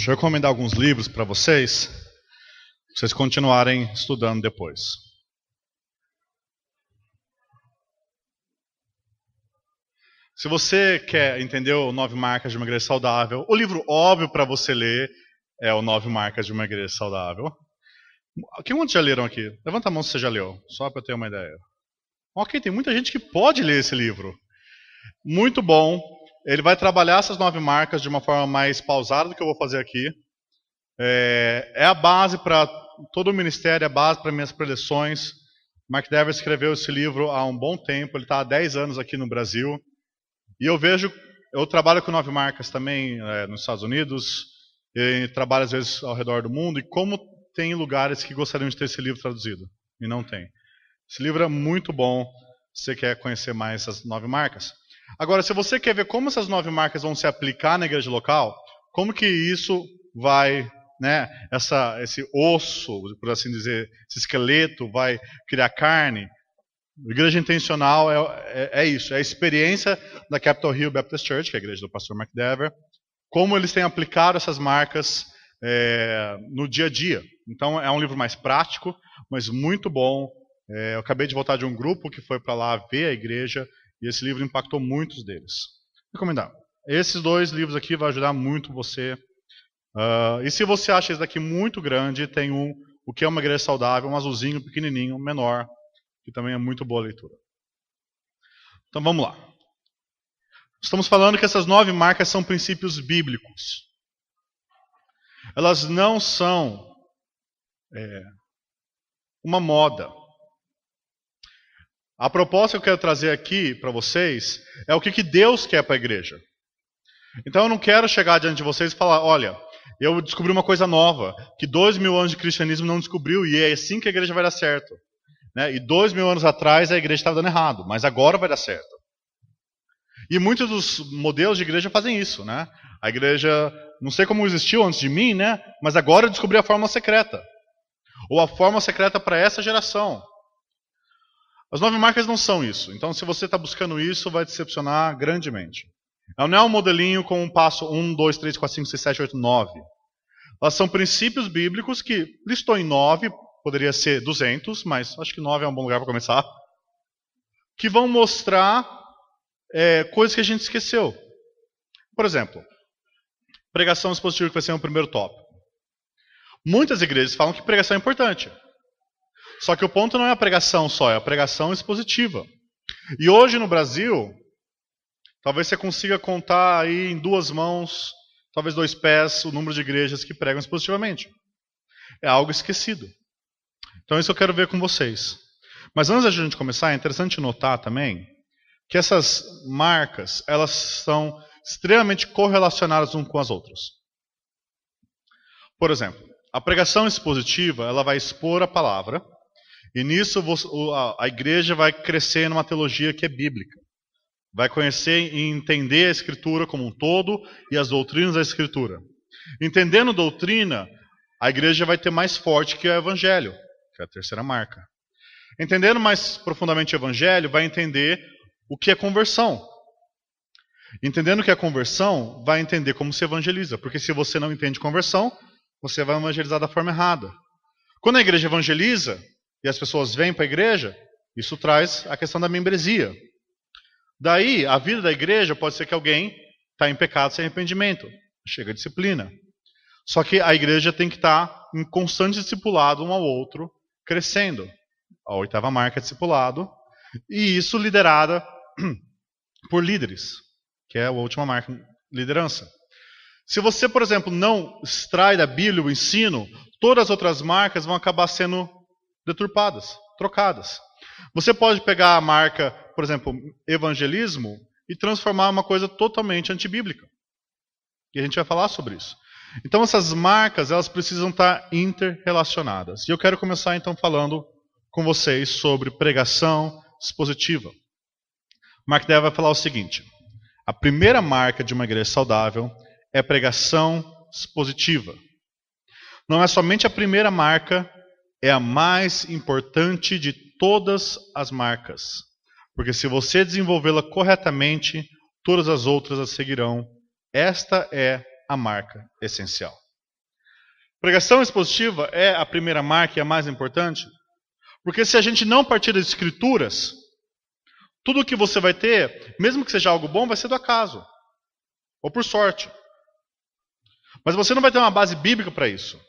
Deixa eu recomendar alguns livros para vocês continuarem estudando depois. Se você quer entender o 9 Marcas de uma Igreja Saudável, o livro óbvio para você ler é o 9 Marcas de uma Igreja Saudável. Quantos já leram aqui? Levanta a mão se você já leu, só para eu ter uma ideia. Ok, tem muita gente que pode ler esse livro. Muito bom. Ele vai trabalhar essas 9 marcas de uma forma mais pausada do que eu vou fazer aqui. É a base para todo o ministério, é a base para minhas preleções. Mark Dever escreveu esse livro há um bom tempo, ele está há 10 anos aqui no Brasil. E eu trabalho com 9 marcas também nos Estados Unidos, e trabalho às vezes ao redor do mundo, e como tem lugares que gostariam de ter esse livro traduzido, e não tem. Esse livro é muito bom, se você quer conhecer mais essas 9 marcas. Agora, se você quer ver como essas 9 marcas vão se aplicar na igreja local, como que isso vai, esse osso, por assim dizer, esse esqueleto vai criar carne. Igreja intencional é isso, é a experiência da Capitol Hill Baptist Church, que é a igreja do pastor Mark Dever, como eles têm aplicado essas marcas no dia a dia. Então é um livro mais prático, mas muito bom. Eu acabei de voltar de um grupo que foi para lá ver a igreja, e esse livro impactou muitos deles. Recomendar. Esses 2 livros aqui vão ajudar muito você. E se você acha esse daqui muito grande, tem O que é uma Igreja Saudável, um azulzinho, pequenininho, menor, que também é muito boa leitura. Então vamos lá. Estamos falando que essas 9 marcas são princípios bíblicos. Elas não são uma moda. A proposta que eu quero trazer aqui para vocês é o que Deus quer para a igreja. Então eu não quero chegar diante de vocês e falar, olha, eu descobri uma coisa nova, que 2000 anos de cristianismo não descobriu, e é assim que a igreja vai dar certo. E 2000 anos atrás a igreja estava dando errado, mas agora vai dar certo. E muitos dos modelos de igreja fazem isso. A igreja, não sei como existiu antes de mim, mas agora eu descobri a fórmula secreta. Ou a fórmula secreta para essa geração. As 9 marcas não são isso. Então se você está buscando isso, vai decepcionar grandemente. Ela não é um modelinho com um passo 1, 2, 3, 4, 5, 6, 7, 8, 9. Elas são princípios bíblicos que listou em 9, poderia ser 200, mas acho que 9 é um bom lugar para começar, que vão mostrar coisas que a gente esqueceu. Por exemplo, pregação expositiva, que vai ser o primeiro tópico. Muitas igrejas falam que pregação é importante. Só que o ponto não é a pregação só, é a pregação expositiva. E hoje no Brasil, talvez você consiga contar aí em 2 mãos, talvez 2 pés, o número de igrejas que pregam expositivamente. É algo esquecido. Então isso eu quero ver com vocês. Mas antes da gente começar, é interessante notar também que essas marcas, elas são extremamente correlacionadas umas com as outras. Por exemplo, a pregação expositiva, ela vai expor a palavra, e nisso a igreja vai crescer numa teologia que é bíblica. Vai conhecer e entender a Escritura como um todo e as doutrinas da Escritura. Entendendo doutrina, a igreja vai ter mais forte que o Evangelho, que é a terceira marca. Entendendo mais profundamente o Evangelho, vai entender o que é conversão. Entendendo o que é conversão, vai entender como se evangeliza. Porque se você não entende conversão, você vai evangelizar da forma errada. Quando a igreja evangeliza, e as pessoas vêm para a igreja, isso traz a questão da membresia. Daí, a vida da igreja pode ser que alguém está em pecado sem arrependimento. Chega a disciplina. Só que a igreja tem que estar em constante discipulado um ao outro, crescendo. A 8ª marca é discipulado. E isso liderada por líderes, que é a última marca, liderança. Se você, por exemplo, não extrai da Bíblia o ensino, todas as outras marcas vão acabar sendo deturpadas, trocadas. Você pode pegar a marca, por exemplo, evangelismo, e transformar uma coisa totalmente antibíblica. E a gente vai falar sobre isso. Então essas marcas, elas precisam estar interrelacionadas. E eu quero começar então falando com vocês sobre pregação expositiva. Mark Dever vai falar o seguinte: a primeira marca de uma igreja saudável é pregação expositiva. Não é somente a primeira marca, é a mais importante de todas as marcas. Porque se você desenvolvê-la corretamente, todas as outras a seguirão. Esta é a marca essencial. Pregação expositiva é a primeira marca e a mais importante, porque se a gente não partir das Escrituras, tudo o que você vai ter, mesmo que seja algo bom, vai ser do acaso, ou por sorte. Mas você não vai ter uma base bíblica para isso.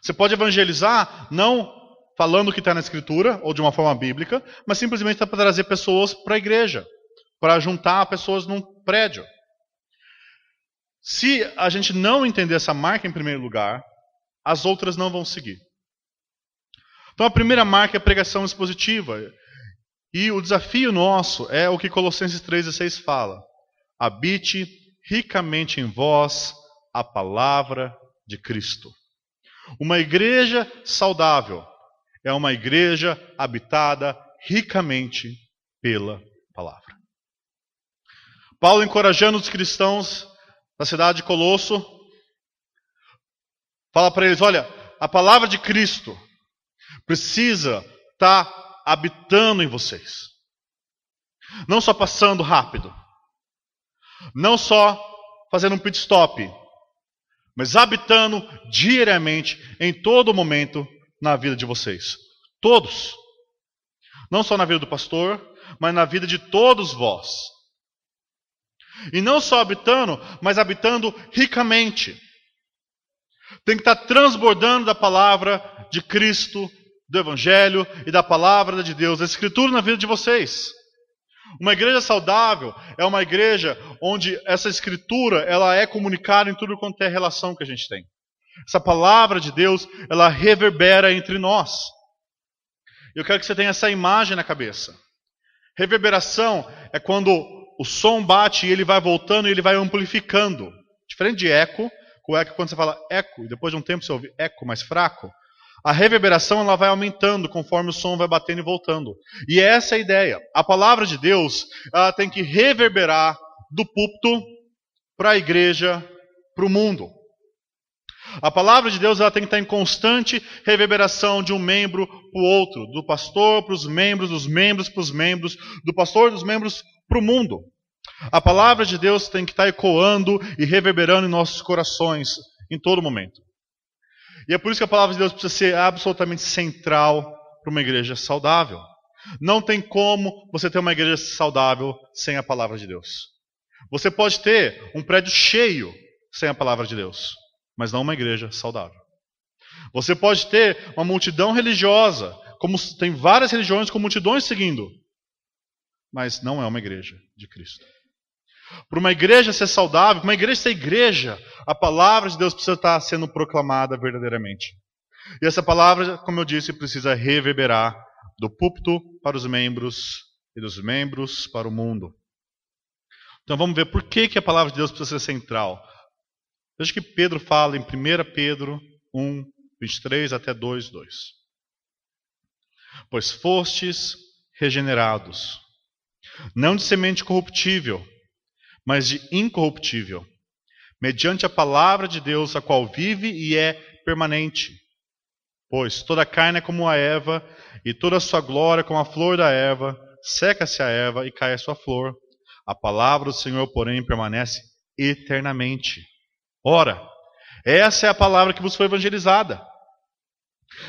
Você pode evangelizar não falando o que está na Escritura, ou de uma forma bíblica, mas simplesmente para trazer pessoas para a igreja, para juntar pessoas num prédio. Se a gente não entender essa marca em primeiro lugar, as outras não vão seguir. Então a primeira marca é a pregação expositiva. E o desafio nosso é o que Colossenses 3,16 fala. Habite ricamente em vós a palavra de Cristo. Uma igreja saudável é uma igreja habitada ricamente pela palavra. Paulo encorajando os cristãos da cidade de Colosso, fala para eles, olha, a palavra de Cristo precisa estar habitando em vocês. Não só passando rápido. Não só fazendo um pit stop. Mas habitando diariamente, em todo momento, na vida de vocês. Todos. Não só na vida do pastor, mas na vida de todos vós. E não só habitando, mas habitando ricamente. Tem que estar transbordando da palavra de Cristo, do Evangelho e da palavra de Deus, da Escritura na vida de vocês. Uma igreja saudável é uma igreja onde essa Escritura ela é comunicada em tudo quanto é relação que a gente tem. Essa palavra de Deus, ela reverbera entre nós. Eu quero que você tenha essa imagem na cabeça. Reverberação é quando o som bate e ele vai voltando e ele vai amplificando. Diferente de eco, o eco quando você fala eco, e depois de um tempo você ouve eco mais fraco, a reverberação ela vai aumentando conforme o som vai batendo e voltando. E essa é a ideia. A palavra de Deus ela tem que reverberar do púlpito para a igreja, para o mundo. A palavra de Deus ela tem que estar em constante reverberação de um membro para o outro, do pastor para os membros, dos membros para os membros, do pastor dos membros para o mundo. A palavra de Deus tem que estar ecoando e reverberando em nossos corações em todo momento. E é por isso que a palavra de Deus precisa ser absolutamente central para uma igreja saudável. Não tem como você ter uma igreja saudável sem a palavra de Deus. Você pode ter um prédio cheio sem a palavra de Deus, mas não uma igreja saudável. Você pode ter uma multidão religiosa, como tem várias religiões com multidões seguindo, mas não é uma igreja de Cristo. Para uma igreja ser saudável, para uma igreja ser igreja, a palavra de Deus precisa estar sendo proclamada verdadeiramente. E essa palavra, como eu disse, precisa reverberar do púlpito para os membros e dos membros para o mundo. Então vamos ver por que a palavra de Deus precisa ser central. Veja que Pedro fala em 1 Pedro 1, 23 até 2, 2. Pois fostes regenerados, não de semente corruptível, mas de incorruptível, mediante a palavra de Deus, a qual vive e é permanente. Pois toda a carne é como a erva, e toda a sua glória como a flor da erva, seca-se a erva e cai a sua flor. A palavra do Senhor, porém, permanece eternamente. Ora, essa é a palavra que vos foi evangelizada.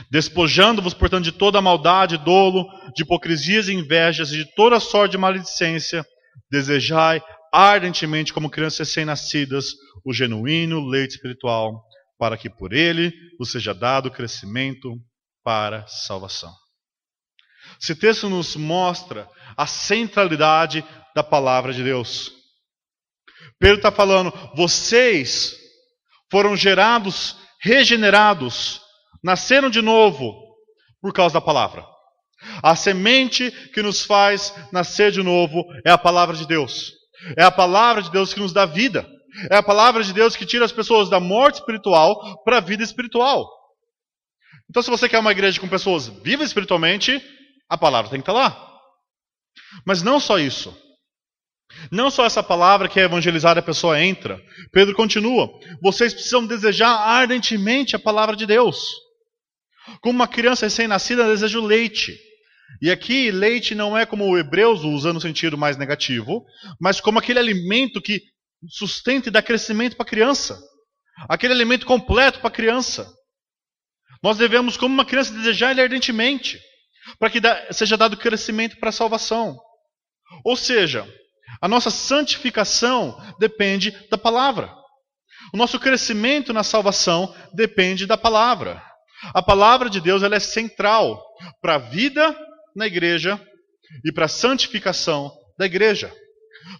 Despojando-vos, portanto, de toda a maldade, dolo, de hipocrisias e invejas, e de toda sorte de maledicência, desejai ardentemente, como crianças recém-nascidas, o genuíno leite espiritual, para que por ele vos seja dado crescimento para a salvação. Esse texto nos mostra a centralidade da palavra de Deus. Pedro está falando, vocês foram gerados, regenerados, nasceram de novo por causa da palavra. A semente que nos faz nascer de novo é a palavra de Deus. É a palavra de Deus que nos dá vida. É a palavra de Deus que tira as pessoas da morte espiritual para a vida espiritual. Então, se você quer uma igreja com pessoas vivas espiritualmente, a palavra tem que estar lá. Mas não só isso. Não só essa palavra que é evangelizada a pessoa entra. Pedro continua. Vocês precisam desejar ardentemente a palavra de Deus. Como uma criança recém-nascida deseja o leite. E aqui, leite não é como o Hebreus usa no sentido mais negativo, mas como aquele alimento que sustenta e dá crescimento para a criança. aquele alimento completo para a criança. Nós devemos, como uma criança, desejar ele ardentemente, para que seja dado crescimento para a salvação. Ou seja, a nossa santificação depende da palavra. O nosso crescimento na salvação depende da palavra. A palavra de Deus ela é central para a vida na igreja e para a santificação da igreja.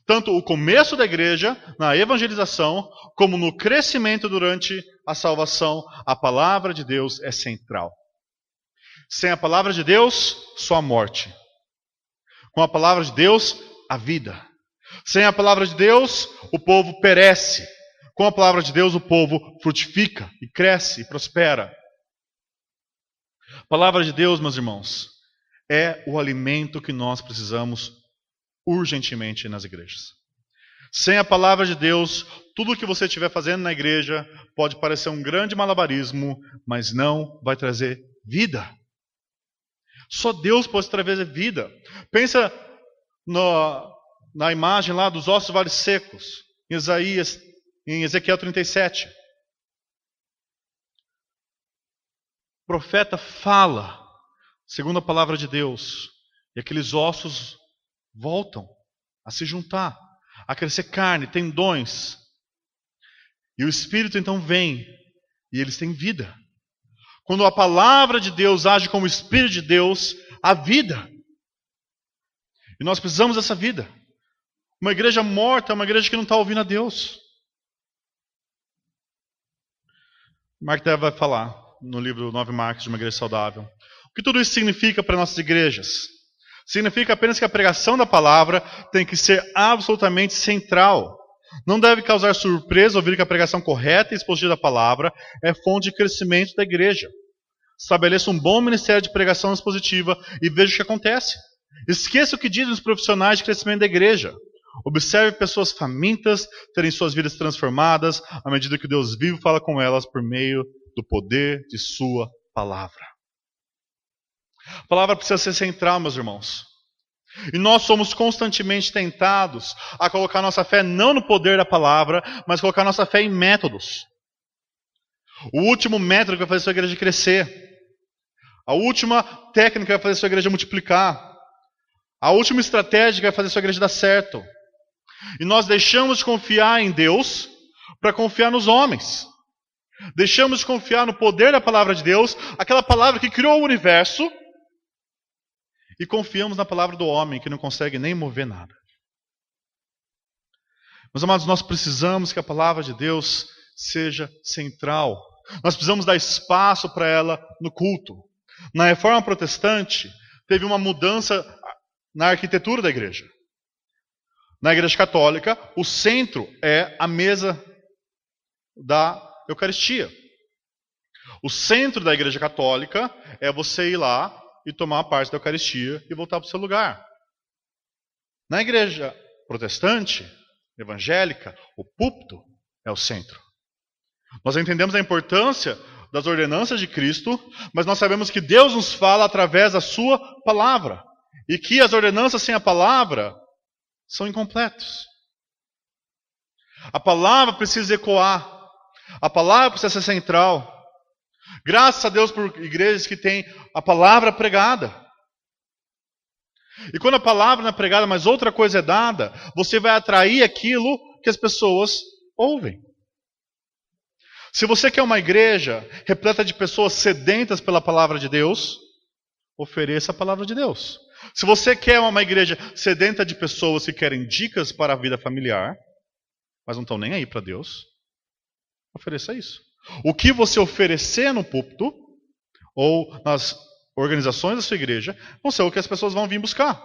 Tanto o começo da igreja, na evangelização, como no crescimento durante a salvação, a palavra de Deus é central. Sem a palavra de Deus, só a morte. Com a palavra de Deus, a vida. Sem a palavra de Deus, o povo perece. Com a palavra de Deus, o povo frutifica e cresce e prospera. A palavra de Deus, meus irmãos, é o alimento que nós precisamos urgentemente nas igrejas. Sem a palavra de Deus, tudo o que você estiver fazendo na igreja pode parecer um grande malabarismo, mas não vai trazer vida. Só Deus pode trazer vida. Pensa na imagem lá dos ossos vales secos, em Ezequiel 37. O profeta fala, segundo a palavra de Deus, e aqueles ossos voltam a se juntar, a crescer carne, tendões. E o Espírito então vem, e eles têm vida. Quando a palavra de Deus age como o Espírito de Deus, há vida. E nós precisamos dessa vida. Uma igreja morta é uma igreja que não está ouvindo a Deus. Mark Dever vai falar no livro 9 Marcos de uma Igreja Saudável. O que tudo isso significa para nossas igrejas? Significa apenas que a pregação da palavra tem que ser absolutamente central. Não deve causar surpresa ouvir que a pregação correta e expositiva da palavra é fonte de crescimento da igreja. Estabeleça um bom ministério de pregação expositiva e veja o que acontece. Esqueça o que dizem os profissionais de crescimento da igreja. Observe pessoas famintas terem suas vidas transformadas à medida que Deus vivo fala com elas por meio do poder de sua palavra. A palavra precisa ser central, meus irmãos. E nós somos constantemente tentados a colocar nossa fé não no poder da palavra, mas colocar nossa fé em métodos. O último método que vai fazer a sua igreja crescer. A última técnica que vai fazer a sua igreja multiplicar. A última estratégia que vai fazer a sua igreja dar certo. E nós deixamos de confiar em Deus para confiar nos homens. Deixamos de confiar no poder da palavra de Deus, aquela palavra que criou o universo, e confiamos na palavra do homem, que não consegue nem mover nada. Meus amados, nós precisamos que a palavra de Deus seja central. Nós precisamos dar espaço para ela no culto. Na Reforma Protestante, teve uma mudança na arquitetura da igreja. Na Igreja Católica, o centro é a mesa da Eucaristia. O centro da Igreja Católica é você ir lá e tomar parte da Eucaristia e voltar para o seu lugar. Na Igreja Protestante, evangélica, o púlpito é o centro. Nós entendemos a importância das ordenanças de Cristo, mas nós sabemos que Deus nos fala através da sua palavra. E que as ordenanças sem a palavra são incompletas. A palavra precisa ecoar. A palavra precisa ser central. Graças a Deus por igrejas que têm a palavra pregada. E quando a palavra não é pregada, mas outra coisa é dada, você vai atrair aquilo que as pessoas ouvem. Se você quer uma igreja repleta de pessoas sedentas pela palavra de Deus, ofereça a palavra de Deus. Se você quer uma igreja sedenta de pessoas que querem dicas para a vida familiar, mas não estão nem aí para Deus, ofereça isso. O que você oferecer no púlpito ou nas organizações da sua igreja vão ser o que as pessoas vão vir buscar.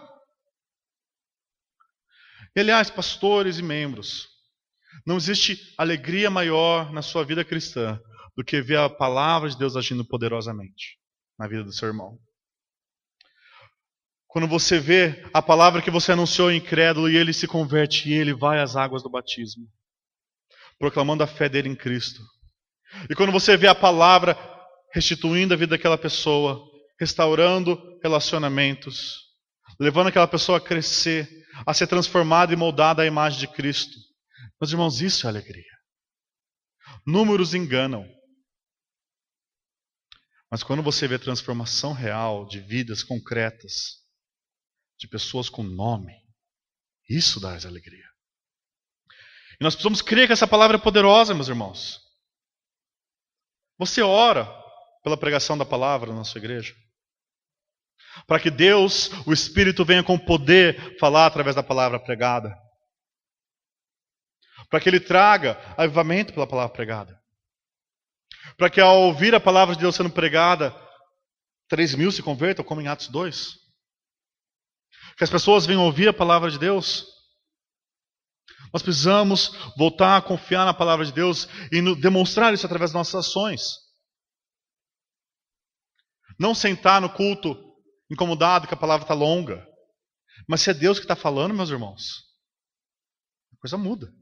E, aliás, pastores e membros, não existe alegria maior na sua vida cristã do que ver a palavra de Deus agindo poderosamente na vida do seu irmão. Quando você vê a palavra que você anunciou incrédulo e ele se converte e ele vai às águas do batismo, proclamando a fé dele em Cristo. E quando você vê a palavra restituindo a vida daquela pessoa, restaurando relacionamentos, levando aquela pessoa a crescer, a ser transformada e moldada à imagem de Cristo. Meus irmãos, isso é alegria. Números enganam. Mas quando você vê transformação real de vidas concretas, de pessoas com nome, isso dá alegria. E nós precisamos crer que essa palavra é poderosa, meus irmãos. Você ora pela pregação da palavra na sua igreja? Para que Deus, o Espírito, venha com poder falar através da palavra pregada. Para que Ele traga avivamento pela palavra pregada. Para que ao ouvir a palavra de Deus sendo pregada, 3.000 se convertam, como em Atos 2. Que as pessoas venham ouvir a palavra de Deus. Nós precisamos voltar a confiar na palavra de Deus e demonstrar isso através das nossas ações. Não sentar no culto incomodado que a palavra está longa. Mas se é Deus que está falando, meus irmãos, a coisa muda.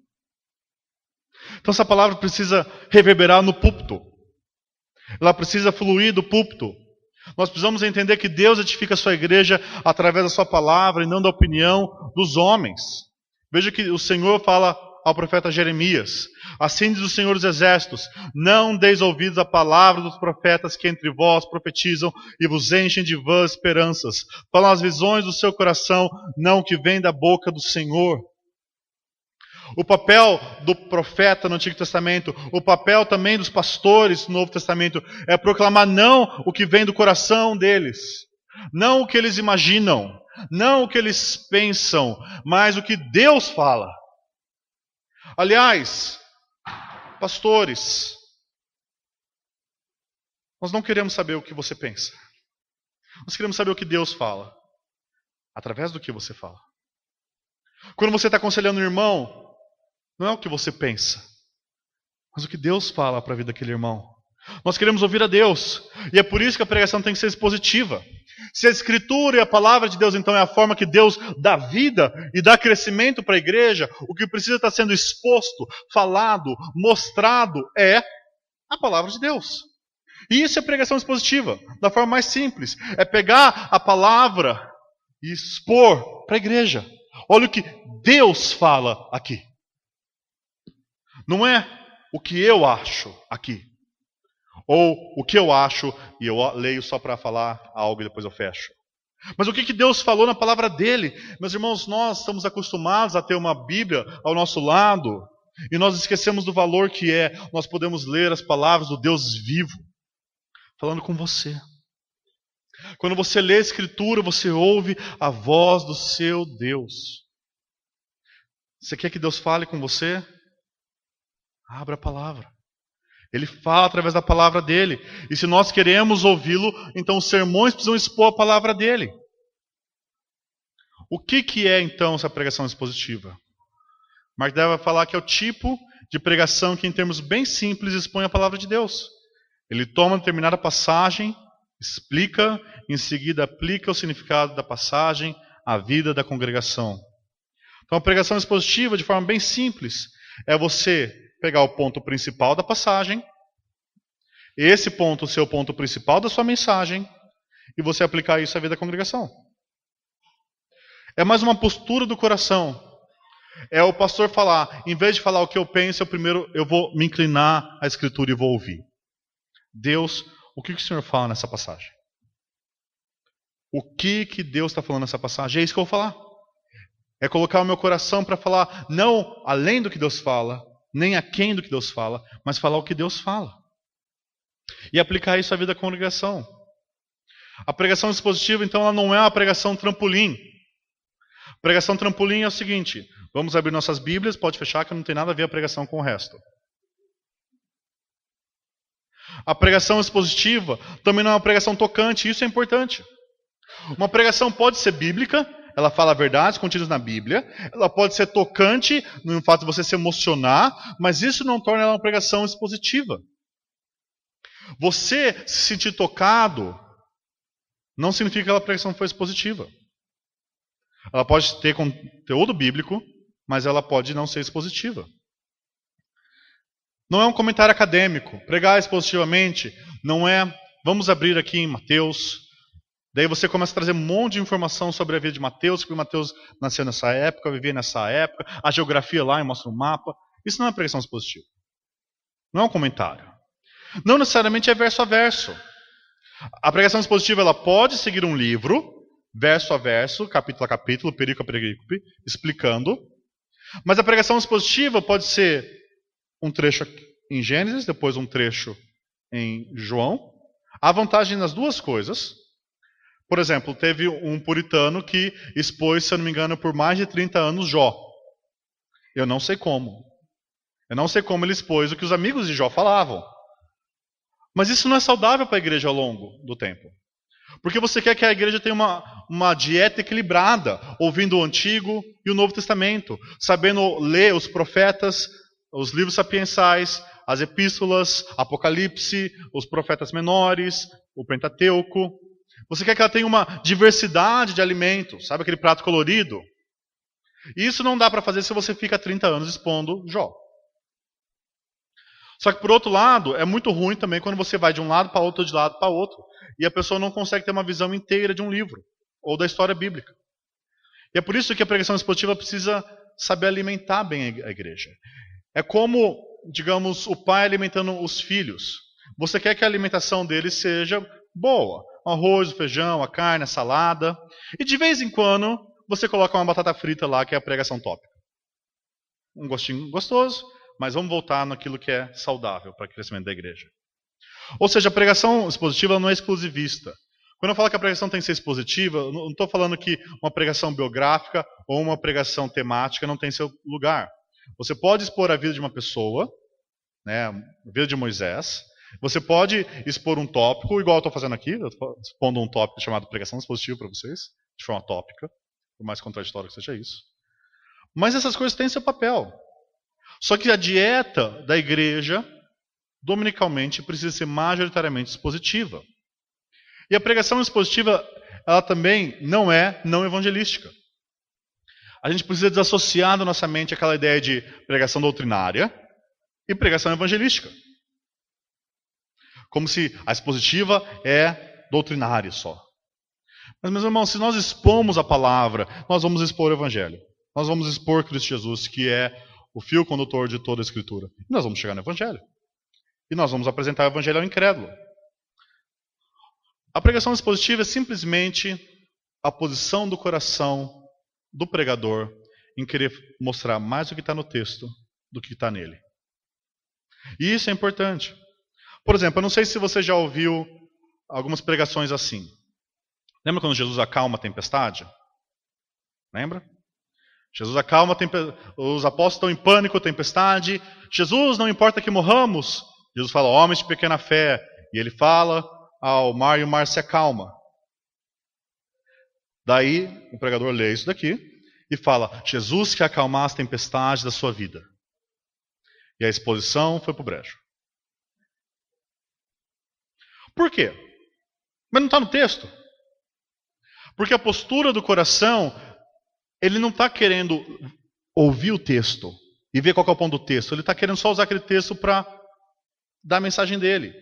Então essa palavra precisa reverberar no púlpito. Ela precisa fluir do púlpito. Nós precisamos entender que Deus edifica a sua igreja através da sua palavra e não da opinião dos homens. Veja que o Senhor fala ao profeta Jeremias: assim diz o Senhor dos Exércitos, não deis ouvidos à palavra dos profetas que entre vós profetizam e vos enchem de vãs esperanças. Falam as visões do seu coração, não o que vem da boca do Senhor. O papel do profeta no Antigo Testamento, o papel também dos pastores no Novo Testamento, é proclamar não o que vem do coração deles, não o que eles imaginam, não o que eles pensam, mas o que Deus fala. Aliás, pastores, nós não queremos saber o que você pensa. Nós queremos saber o que Deus fala, através do que você fala. Quando você está aconselhando um irmão, não é o que você pensa, mas o que Deus fala para a vida daquele irmão. Nós queremos ouvir a Deus, e é por isso que a pregação tem que ser expositiva. Se a Escritura e a palavra de Deus, então, é a forma que Deus dá vida e dá crescimento para a igreja, o que precisa estar sendo exposto, falado, mostrado é a palavra de Deus. E isso é pregação expositiva, da forma mais simples. É pegar a palavra e expor para a igreja. Olha o que Deus fala aqui. Não é o que eu acho aqui. Ou o que eu acho e eu leio só para falar algo e depois eu fecho. Mas o que Deus falou na palavra dele? Meus irmãos, nós estamos acostumados a ter uma Bíblia ao nosso lado e nós esquecemos do valor que é nós podemos ler as palavras do Deus vivo falando com você. Quando você lê a Escritura, você ouve a voz do seu Deus. Você quer que Deus fale com você? Abra a palavra. Ele fala através da palavra dele. E se nós queremos ouvi-lo, então os sermões precisam expor a palavra dele. O que é então essa pregação expositiva? Mark Dever vai falar que é o tipo de pregação que, em termos bem simples, expõe a palavra de Deus. Ele toma determinada passagem, explica, em seguida aplica o significado da passagem à vida da congregação. Então a pregação expositiva, de forma bem simples, é você pegar o ponto principal da passagem, esse ponto ser o ponto principal da sua mensagem, e você aplicar isso à vida da congregação. É mais uma postura do coração. É o pastor falar, em vez de falar o que eu penso, eu vou me inclinar à Escritura e vou ouvir. Deus, o que o Senhor fala nessa passagem? O que Deus está falando nessa passagem? É isso que eu vou falar. É colocar o meu coração para falar, não além do que Deus fala, nem aquém do que Deus fala, mas falar o que Deus fala. E aplicar isso à vida da congregação. A pregação expositiva, então, ela não é uma pregação trampolim. A pregação trampolim é o seguinte, vamos abrir nossas Bíblias, pode fechar que não tem nada a ver a pregação com o resto. A pregação expositiva também não é uma pregação tocante, isso é importante. Uma pregação pode ser bíblica, ela fala verdades contidas na Bíblia, ela pode ser tocante no fato de você se emocionar, mas isso não torna ela uma pregação expositiva. Você se sentir tocado não significa que aquela pregação foi expositiva. Ela pode ter conteúdo bíblico, mas ela pode não ser expositiva. Não é um comentário acadêmico. Pregar expositivamente não é, vamos abrir aqui em Mateus. Daí você começa a trazer um monte de informação sobre a vida de Mateus, que Mateus nasceu nessa época, vivia nessa época, a geografia lá e mostra um mapa. Isso não é pregação expositiva. não é um comentário. Não necessariamente é verso a verso. A pregação expositiva ela pode seguir um livro, verso a verso, capítulo a capítulo, perícope a perícope, explicando. Mas a pregação expositiva pode ser um trecho em Gênesis, depois um trecho em João. Há vantagem nas duas coisas. Por exemplo, teve um puritano que expôs, se eu não me engano, por mais de 30 anos Jó. Eu não sei como. Eu não sei como ele expôs o que os amigos de Jó falavam. Mas isso não é saudável para a igreja ao longo do tempo. Porque você quer que a igreja tenha uma dieta equilibrada, ouvindo o Antigo e o Novo Testamento, sabendo ler os profetas, os livros sapiensais, as epístolas, Apocalipse, os profetas menores, o Pentateuco. Você quer que ela tenha uma diversidade de alimentos, sabe aquele prato colorido? E isso não dá para fazer se você fica 30 anos expondo Jó. Só que por outro lado, é muito ruim também quando você vai de um lado para outro, de lado para outro, e a pessoa não consegue ter uma visão inteira de um livro, ou da história bíblica. E é por isso que a pregação expositiva precisa saber alimentar bem a igreja. É como, digamos, o pai alimentando os filhos. Você quer que a alimentação deles seja boa. O arroz, o feijão, a carne, a salada. E de vez em quando, você coloca uma batata frita lá, que é a pregação tópica. Um gostinho gostoso, mas vamos voltar naquilo que é saudável para o crescimento da igreja. Ou seja, a pregação expositiva não é exclusivista. Quando eu falo que a pregação tem que ser expositiva, eu não estou falando que uma pregação biográfica ou uma pregação temática não tem seu lugar. Você pode expor a vida de uma pessoa, né, a vida de Moisés. Você pode expor um tópico, igual eu estou fazendo aqui. Eu estou expondo um tópico chamado pregação expositiva para vocês, de forma tópica, por mais contraditório que seja isso. Mas essas coisas têm seu papel. Só que a dieta da igreja, dominicalmente, precisa ser majoritariamente expositiva. E a pregação expositiva, ela também não é não evangelística. A gente precisa desassociar da nossa mente aquela ideia de pregação doutrinária e pregação evangelística. Como se a expositiva é doutrinária só. Mas, meus irmãos, se nós expomos a palavra, nós vamos expor o evangelho. Nós vamos expor Cristo Jesus, que é o fio condutor de toda a Escritura. E nós vamos chegar no evangelho. E nós vamos apresentar o evangelho ao incrédulo. A pregação expositiva é simplesmente a posição do coração do pregador em querer mostrar mais o que está no texto do que está nele. E isso é importante. Por exemplo, eu não sei se você já ouviu algumas pregações assim. Lembra quando Jesus acalma a tempestade? Lembra? Jesus acalma a tempestade, os apóstolos estão em pânico, tempestade. Jesus, não importa que morramos. Jesus fala, homens de pequena fé. E ele fala ao mar e o mar se acalma. Daí, o pregador lê isso daqui e fala, Jesus que acalmar as tempestades da sua vida. E a exposição foi para o brejo. Por quê? Mas não está no texto. Porque a postura do coração, ele não está querendo ouvir o texto e ver qual é o ponto do texto. Ele está querendo só usar aquele texto para dar a mensagem dele.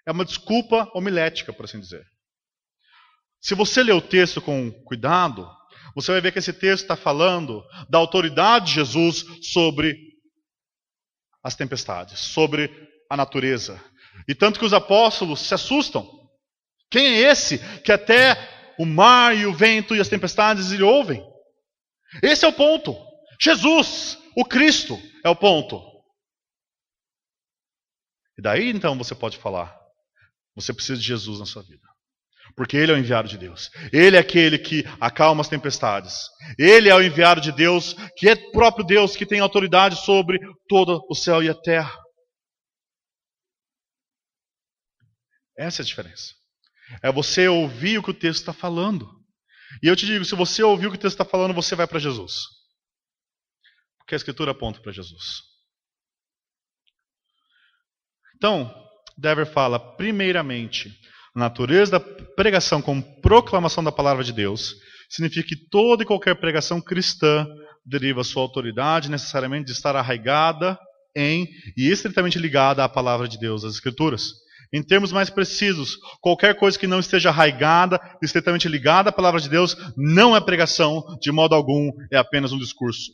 É uma desculpa homilética, por assim dizer. Se você ler o texto com cuidado, você vai ver que esse texto está falando da autoridade de Jesus sobre as tempestades, sobre a natureza. E tanto que os apóstolos se assustam. Quem é esse que até o mar e o vento e as tempestades lhe ouvem? Esse é o ponto. Jesus, o Cristo, é o ponto. E daí então você pode falar, você precisa de Jesus na sua vida. Porque Ele é o enviado de Deus. Ele é aquele que acalma as tempestades. Ele é o enviado de Deus, que é o próprio Deus, que tem autoridade sobre todo o céu e a terra. Essa é a diferença. É você ouvir o que o texto está falando. E eu te digo, se você ouvir o que o texto está falando, você vai para Jesus. Porque a Escritura aponta para Jesus. Então, Dever fala, primeiramente, a natureza da pregação como proclamação da palavra de Deus significa que toda e qualquer pregação cristã deriva sua autoridade necessariamente de estar arraigada em e estritamente ligada à palavra de Deus, às Escrituras. Em termos mais precisos, qualquer coisa que não esteja arraigada, estritamente ligada à palavra de Deus, não é pregação, de modo algum, é apenas um discurso.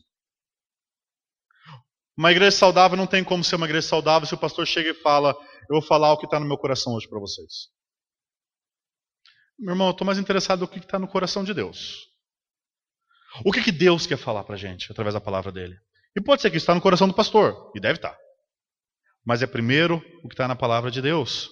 Uma igreja saudável não tem como ser uma igreja saudável se o pastor chega e fala, eu vou falar o que está no meu coração hoje para vocês. Meu irmão, eu estou mais interessado no que está no coração de Deus. O que Deus quer falar para a gente através da palavra dele? E pode ser que isso está no coração do pastor, e deve estar. Mas é primeiro o que está na palavra de Deus.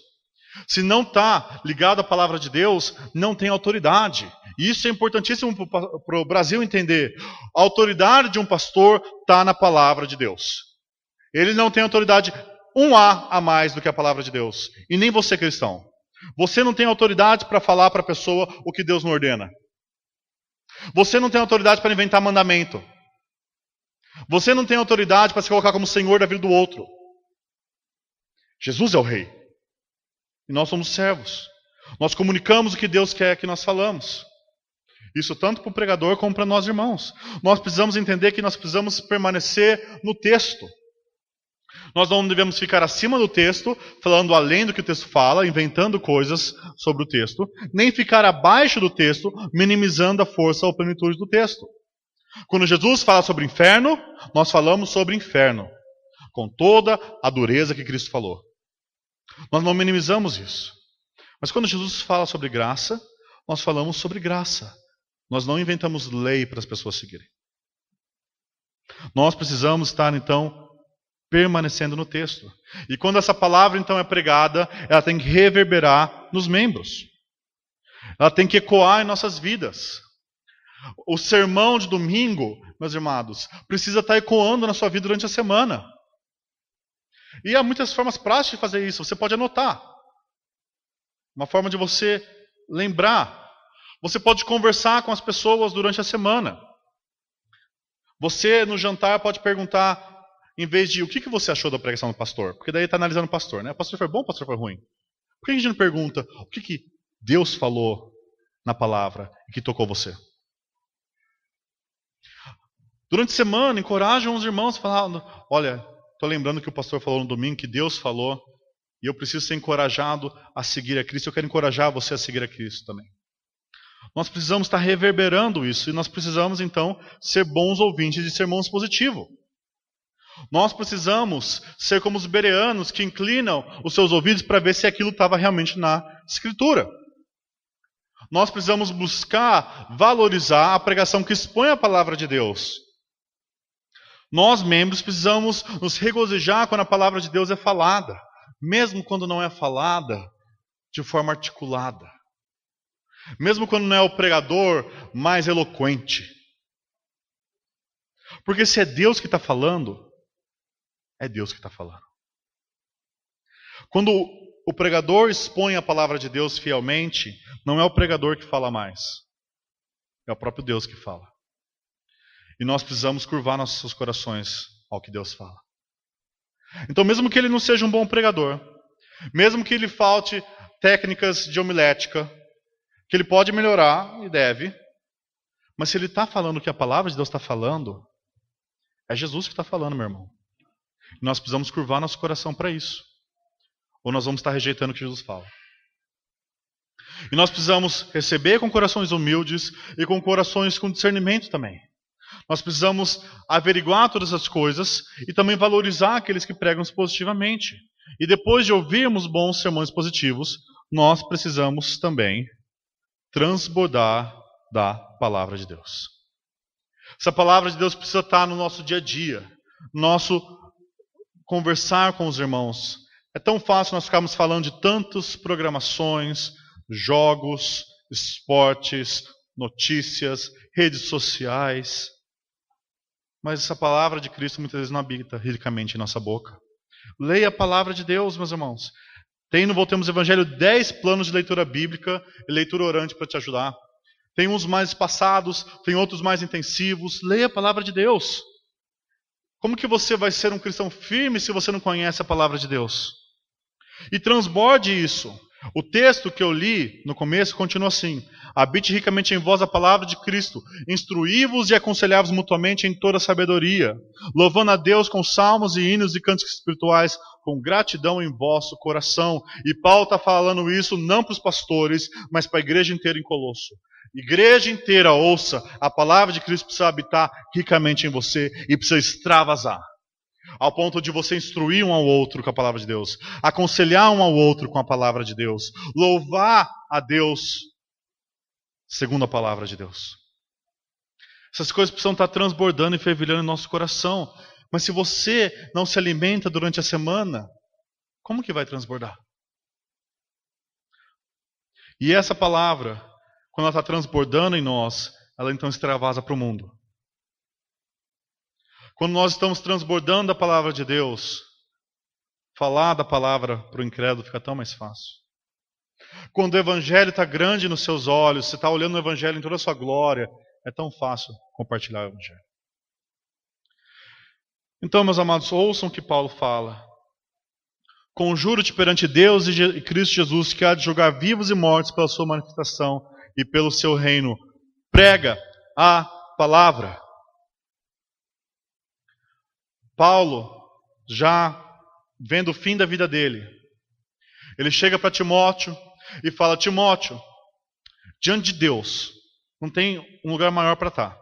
Se não está ligado à palavra de Deus, não tem autoridade. E isso é importantíssimo para o Brasil entender. A autoridade de um pastor está na palavra de Deus. Ele não tem autoridade a mais do que a palavra de Deus. E nem você, cristão. Você não tem autoridade para falar para a pessoa o que Deus não ordena. Você não tem autoridade para inventar mandamento. Você não tem autoridade para se colocar como Senhor da vida do outro. Jesus é o Rei. E nós somos servos. Nós comunicamos o que Deus quer que nós falamos. Isso tanto para o pregador como para nós irmãos. Nós precisamos entender que nós precisamos permanecer no texto. Nós não devemos ficar acima do texto, falando além do que o texto fala, inventando coisas sobre o texto, nem ficar abaixo do texto, minimizando a força ou a plenitude do texto. Quando Jesus fala sobre inferno, nós falamos sobre inferno, com toda a dureza que Cristo falou. Nós não minimizamos isso. Mas quando Jesus fala sobre graça, nós falamos sobre graça. Nós não inventamos lei para as pessoas seguirem. Nós precisamos estar, então, permanecendo no texto. E quando essa palavra, então, é pregada, ela tem que reverberar nos membros. Ela tem que ecoar em nossas vidas. O sermão de domingo, meus irmãos, precisa estar ecoando na sua vida durante a semana. E há muitas formas práticas de fazer isso. Você pode anotar. Uma forma de você lembrar. Você pode conversar com as pessoas durante a semana. Você, no jantar, pode perguntar, em vez de o que você achou da pregação do pastor? Porque daí está analisando o pastor, né? O pastor foi bom, o pastor foi ruim? Por que a gente não pergunta o que Deus falou na palavra e que tocou você? Durante a semana, encorajam os irmãos falando, olha, estou lembrando que o pastor falou no domingo, que Deus falou, e eu preciso ser encorajado a seguir a Cristo. Eu quero encorajar você a seguir a Cristo também. Nós precisamos estar reverberando isso, e nós precisamos, então, ser bons ouvintes de sermões positivos. Nós precisamos ser como os bereanos que inclinam os seus ouvidos para ver se aquilo estava realmente na Escritura. Nós precisamos buscar valorizar a pregação que expõe a palavra de Deus. Nós, membros, precisamos nos regozijar quando a palavra de Deus é falada, mesmo quando não é falada de forma articulada. Mesmo quando não é o pregador mais eloquente. Porque se é Deus que está falando, é Deus que está falando. Quando o pregador expõe a palavra de Deus fielmente, não é o pregador que fala mais. É o próprio Deus que fala. E nós precisamos curvar nossos corações ao que Deus fala. Então, mesmo que ele não seja um bom pregador, mesmo que ele falte técnicas de homilética, que ele pode melhorar, e deve, mas se ele está falando o que a palavra de Deus está falando, é Jesus que está falando, meu irmão. E nós precisamos curvar nosso coração para isso. Ou nós vamos estar rejeitando o que Jesus fala. E nós precisamos receber com corações humildes e com corações com discernimento também. Nós precisamos averiguar todas as coisas e também valorizar aqueles que pregam positivamente. E depois de ouvirmos bons sermões positivos, nós precisamos também transbordar da palavra de Deus. Essa palavra de Deus precisa estar no nosso dia a dia, nosso conversar com os irmãos. É tão fácil nós ficarmos falando de tantas programações, jogos, esportes, notícias, redes sociais. Mas essa palavra de Cristo muitas vezes não habita ricamente em nossa boca. Leia a palavra de Deus, meus irmãos. Tem no Voltemos Evangelho 10 planos de leitura bíblica e leitura orante para te ajudar. Tem uns mais espaçados, tem outros mais intensivos. Leia a palavra de Deus. Como que você vai ser um cristão firme se você não conhece a palavra de Deus? E transborde isso. O texto que eu li no começo continua assim: habite ricamente em vós a palavra de Cristo, instruí-vos e aconselhai-vos mutuamente em toda sabedoria, louvando a Deus com salmos e hinos e cânticos espirituais, com gratidão em vosso coração. E Paulo está falando isso não para os pastores, mas para a igreja inteira em Colosso. Igreja inteira, ouça, a palavra de Cristo precisa habitar ricamente em você e precisa extravasar. ao ponto de você instruir um ao outro com a palavra de Deus, aconselhar um ao outro com a palavra de Deus, louvar a Deus segundo a palavra de Deus. Essas coisas precisam estar transbordando e fervilhando em nosso coração. Mas se você não se alimenta durante a semana, como que vai transbordar? E essa palavra, quando ela está transbordando em nós, ela então extravasa para o mundo. Quando nós estamos transbordando a palavra de Deus, falar da palavra para o incrédulo fica tão mais fácil. Quando o evangelho está grande nos seus olhos, você está olhando o evangelho em toda a sua glória, é tão fácil compartilhar o evangelho. Então, meus amados, ouçam o que Paulo fala. Conjuro-te perante Deus e Cristo Jesus, que há de julgar vivos e mortos pela sua manifestação e pelo seu reino. Prega a palavra. Paulo, já vendo o fim da vida dele, ele chega para Timóteo e fala: Timóteo, diante de Deus, não tem um lugar maior para estar.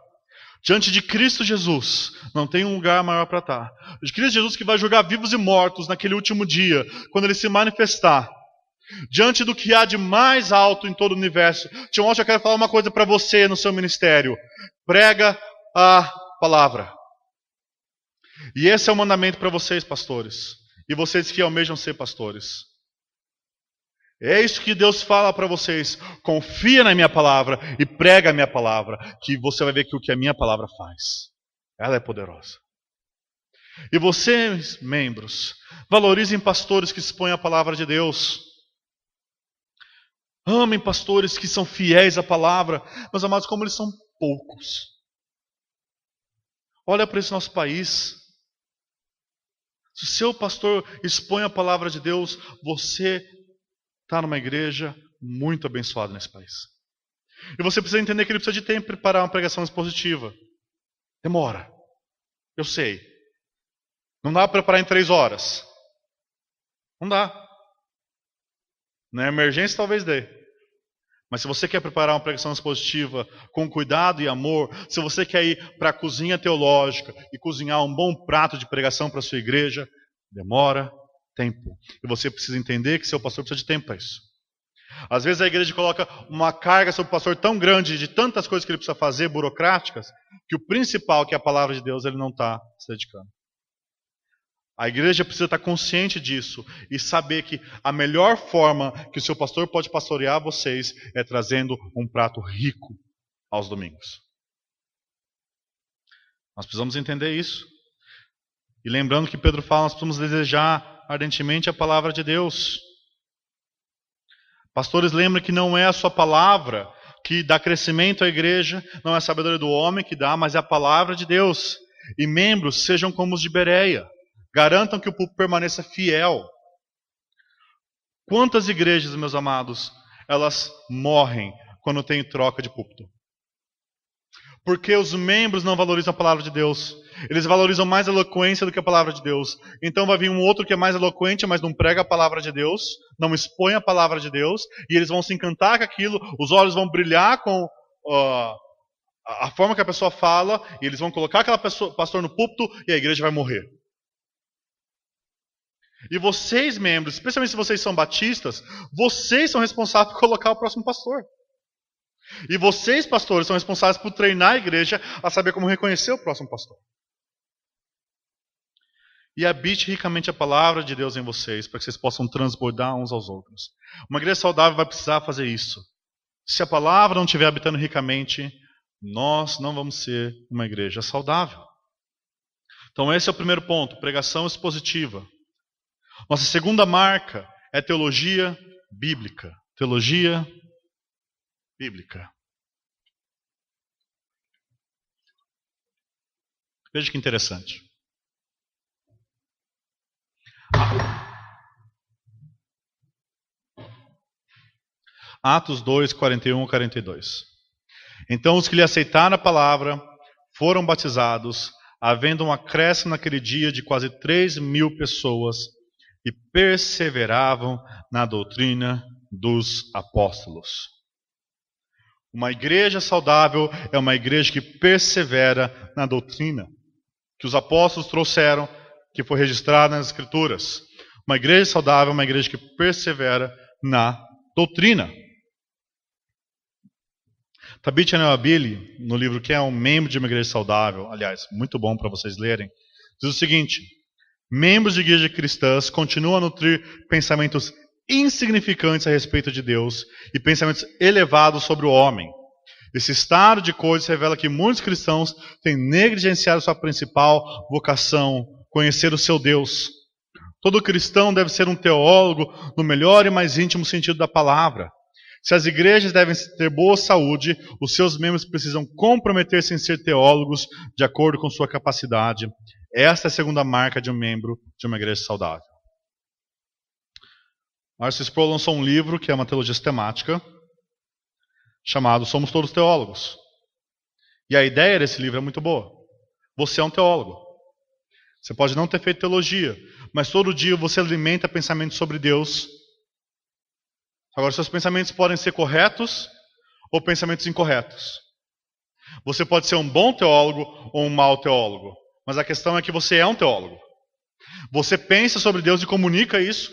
Diante de Cristo Jesus, não tem um lugar maior para estar. De Cristo Jesus que vai julgar vivos e mortos naquele último dia, quando ele se manifestar. Diante do que há de mais alto em todo o universo. Timóteo, eu quero falar uma coisa para você no seu ministério. Prega a palavra. E esse é o mandamento para vocês, pastores. E vocês que almejam ser pastores. É isso que Deus fala para vocês. Confia na minha palavra e prega a minha palavra, que você vai ver que o que a minha palavra faz. Ela é poderosa. E vocês, membros, valorizem pastores que expõem a palavra de Deus. Amem pastores que são fiéis à palavra. Meus amados, como eles são poucos. Olha para esse nosso país. Se o seu pastor expõe a palavra de Deus, você está numa igreja muito abençoada nesse país. E você precisa entender que ele precisa de tempo para preparar uma pregação expositiva. Demora. Eu sei. Não dá para preparar em 3 horas. Não dá. Na emergência talvez dê. Mas se você quer preparar uma pregação expositiva com cuidado e amor, se você quer ir para a cozinha teológica e cozinhar um bom prato de pregação para a sua igreja, demora tempo. E você precisa entender que seu pastor precisa de tempo para isso. Às vezes a igreja coloca uma carga sobre o pastor tão grande de tantas coisas que ele precisa fazer, burocráticas, que o principal, que é a palavra de Deus, ele não está se dedicando. A igreja precisa estar consciente disso e saber que a melhor forma que o seu pastor pode pastorear vocês é trazendo um prato rico aos domingos. Nós precisamos entender isso. E lembrando que Pedro fala, nós precisamos desejar ardentemente a palavra de Deus. Pastores, lembrem que não é a sua palavra que dá crescimento à igreja, não é a sabedoria do homem que dá, mas é a palavra de Deus. E membros, sejam como os de Bereia. Garantam que o púlpito permaneça fiel. Quantas igrejas, meus amados, elas morrem quando tem troca de púlpito? Porque os membros não valorizam a palavra de Deus. Eles valorizam mais a eloquência do que a palavra de Deus. Então vai vir um outro que é mais eloquente, mas não prega a palavra de Deus, não expõe a palavra de Deus, e eles vão se encantar com aquilo, os olhos vão brilhar com a forma que a pessoa fala, e eles vão colocar aquela pessoa, pastor no púlpito, e a igreja vai morrer. E vocês, membros, especialmente se vocês são batistas, vocês são responsáveis por colocar o próximo pastor. E vocês, pastores, são responsáveis por treinar a igreja a saber como reconhecer o próximo pastor. E habite ricamente a palavra de Deus em vocês, para que vocês possam transbordar uns aos outros. Uma igreja saudável vai precisar fazer isso. Se a palavra não estiver habitando ricamente, nós não vamos ser uma igreja saudável. Então esse é o primeiro ponto, pregação expositiva. Nossa segunda marca é teologia bíblica. Teologia bíblica. Veja que interessante. Atos 2, 41 e 42. Então os que lhe aceitaram a palavra foram batizados, havendo um acréscimo naquele dia de quase 3.000 pessoas, e perseveravam na doutrina dos apóstolos. Uma igreja saudável é uma igreja que persevera na doutrina que os apóstolos trouxeram, que foi registrada nas Escrituras. Uma igreja saudável é uma igreja que persevera na doutrina. Tabitha Neabili, no livro Que é um Membro de uma Igreja Saudável, aliás, muito bom para vocês lerem, diz o seguinte: membros de igrejas cristãs continuam a nutrir pensamentos insignificantes a respeito de Deus e pensamentos elevados sobre o homem. Esse estado de coisas revela que muitos cristãos têm negligenciado sua principal vocação, conhecer o seu Deus. Todo cristão deve ser um teólogo no melhor e mais íntimo sentido da palavra. Se as igrejas devem ter boa saúde, os seus membros precisam comprometer-se em ser teólogos de acordo com sua capacidade. Esta é a segunda marca de um membro de uma igreja saudável. R.C. Sproul lançou um livro que é uma teologia sistemática, chamado Somos Todos Teólogos. E a ideia desse livro é muito boa. Você é um teólogo. Você pode não ter feito teologia, mas todo dia você alimenta pensamentos sobre Deus. Agora, seus pensamentos podem ser corretos ou pensamentos incorretos. Você pode ser um bom teólogo ou um mau teólogo. Mas a questão é que você é um teólogo. Você pensa sobre Deus e comunica isso.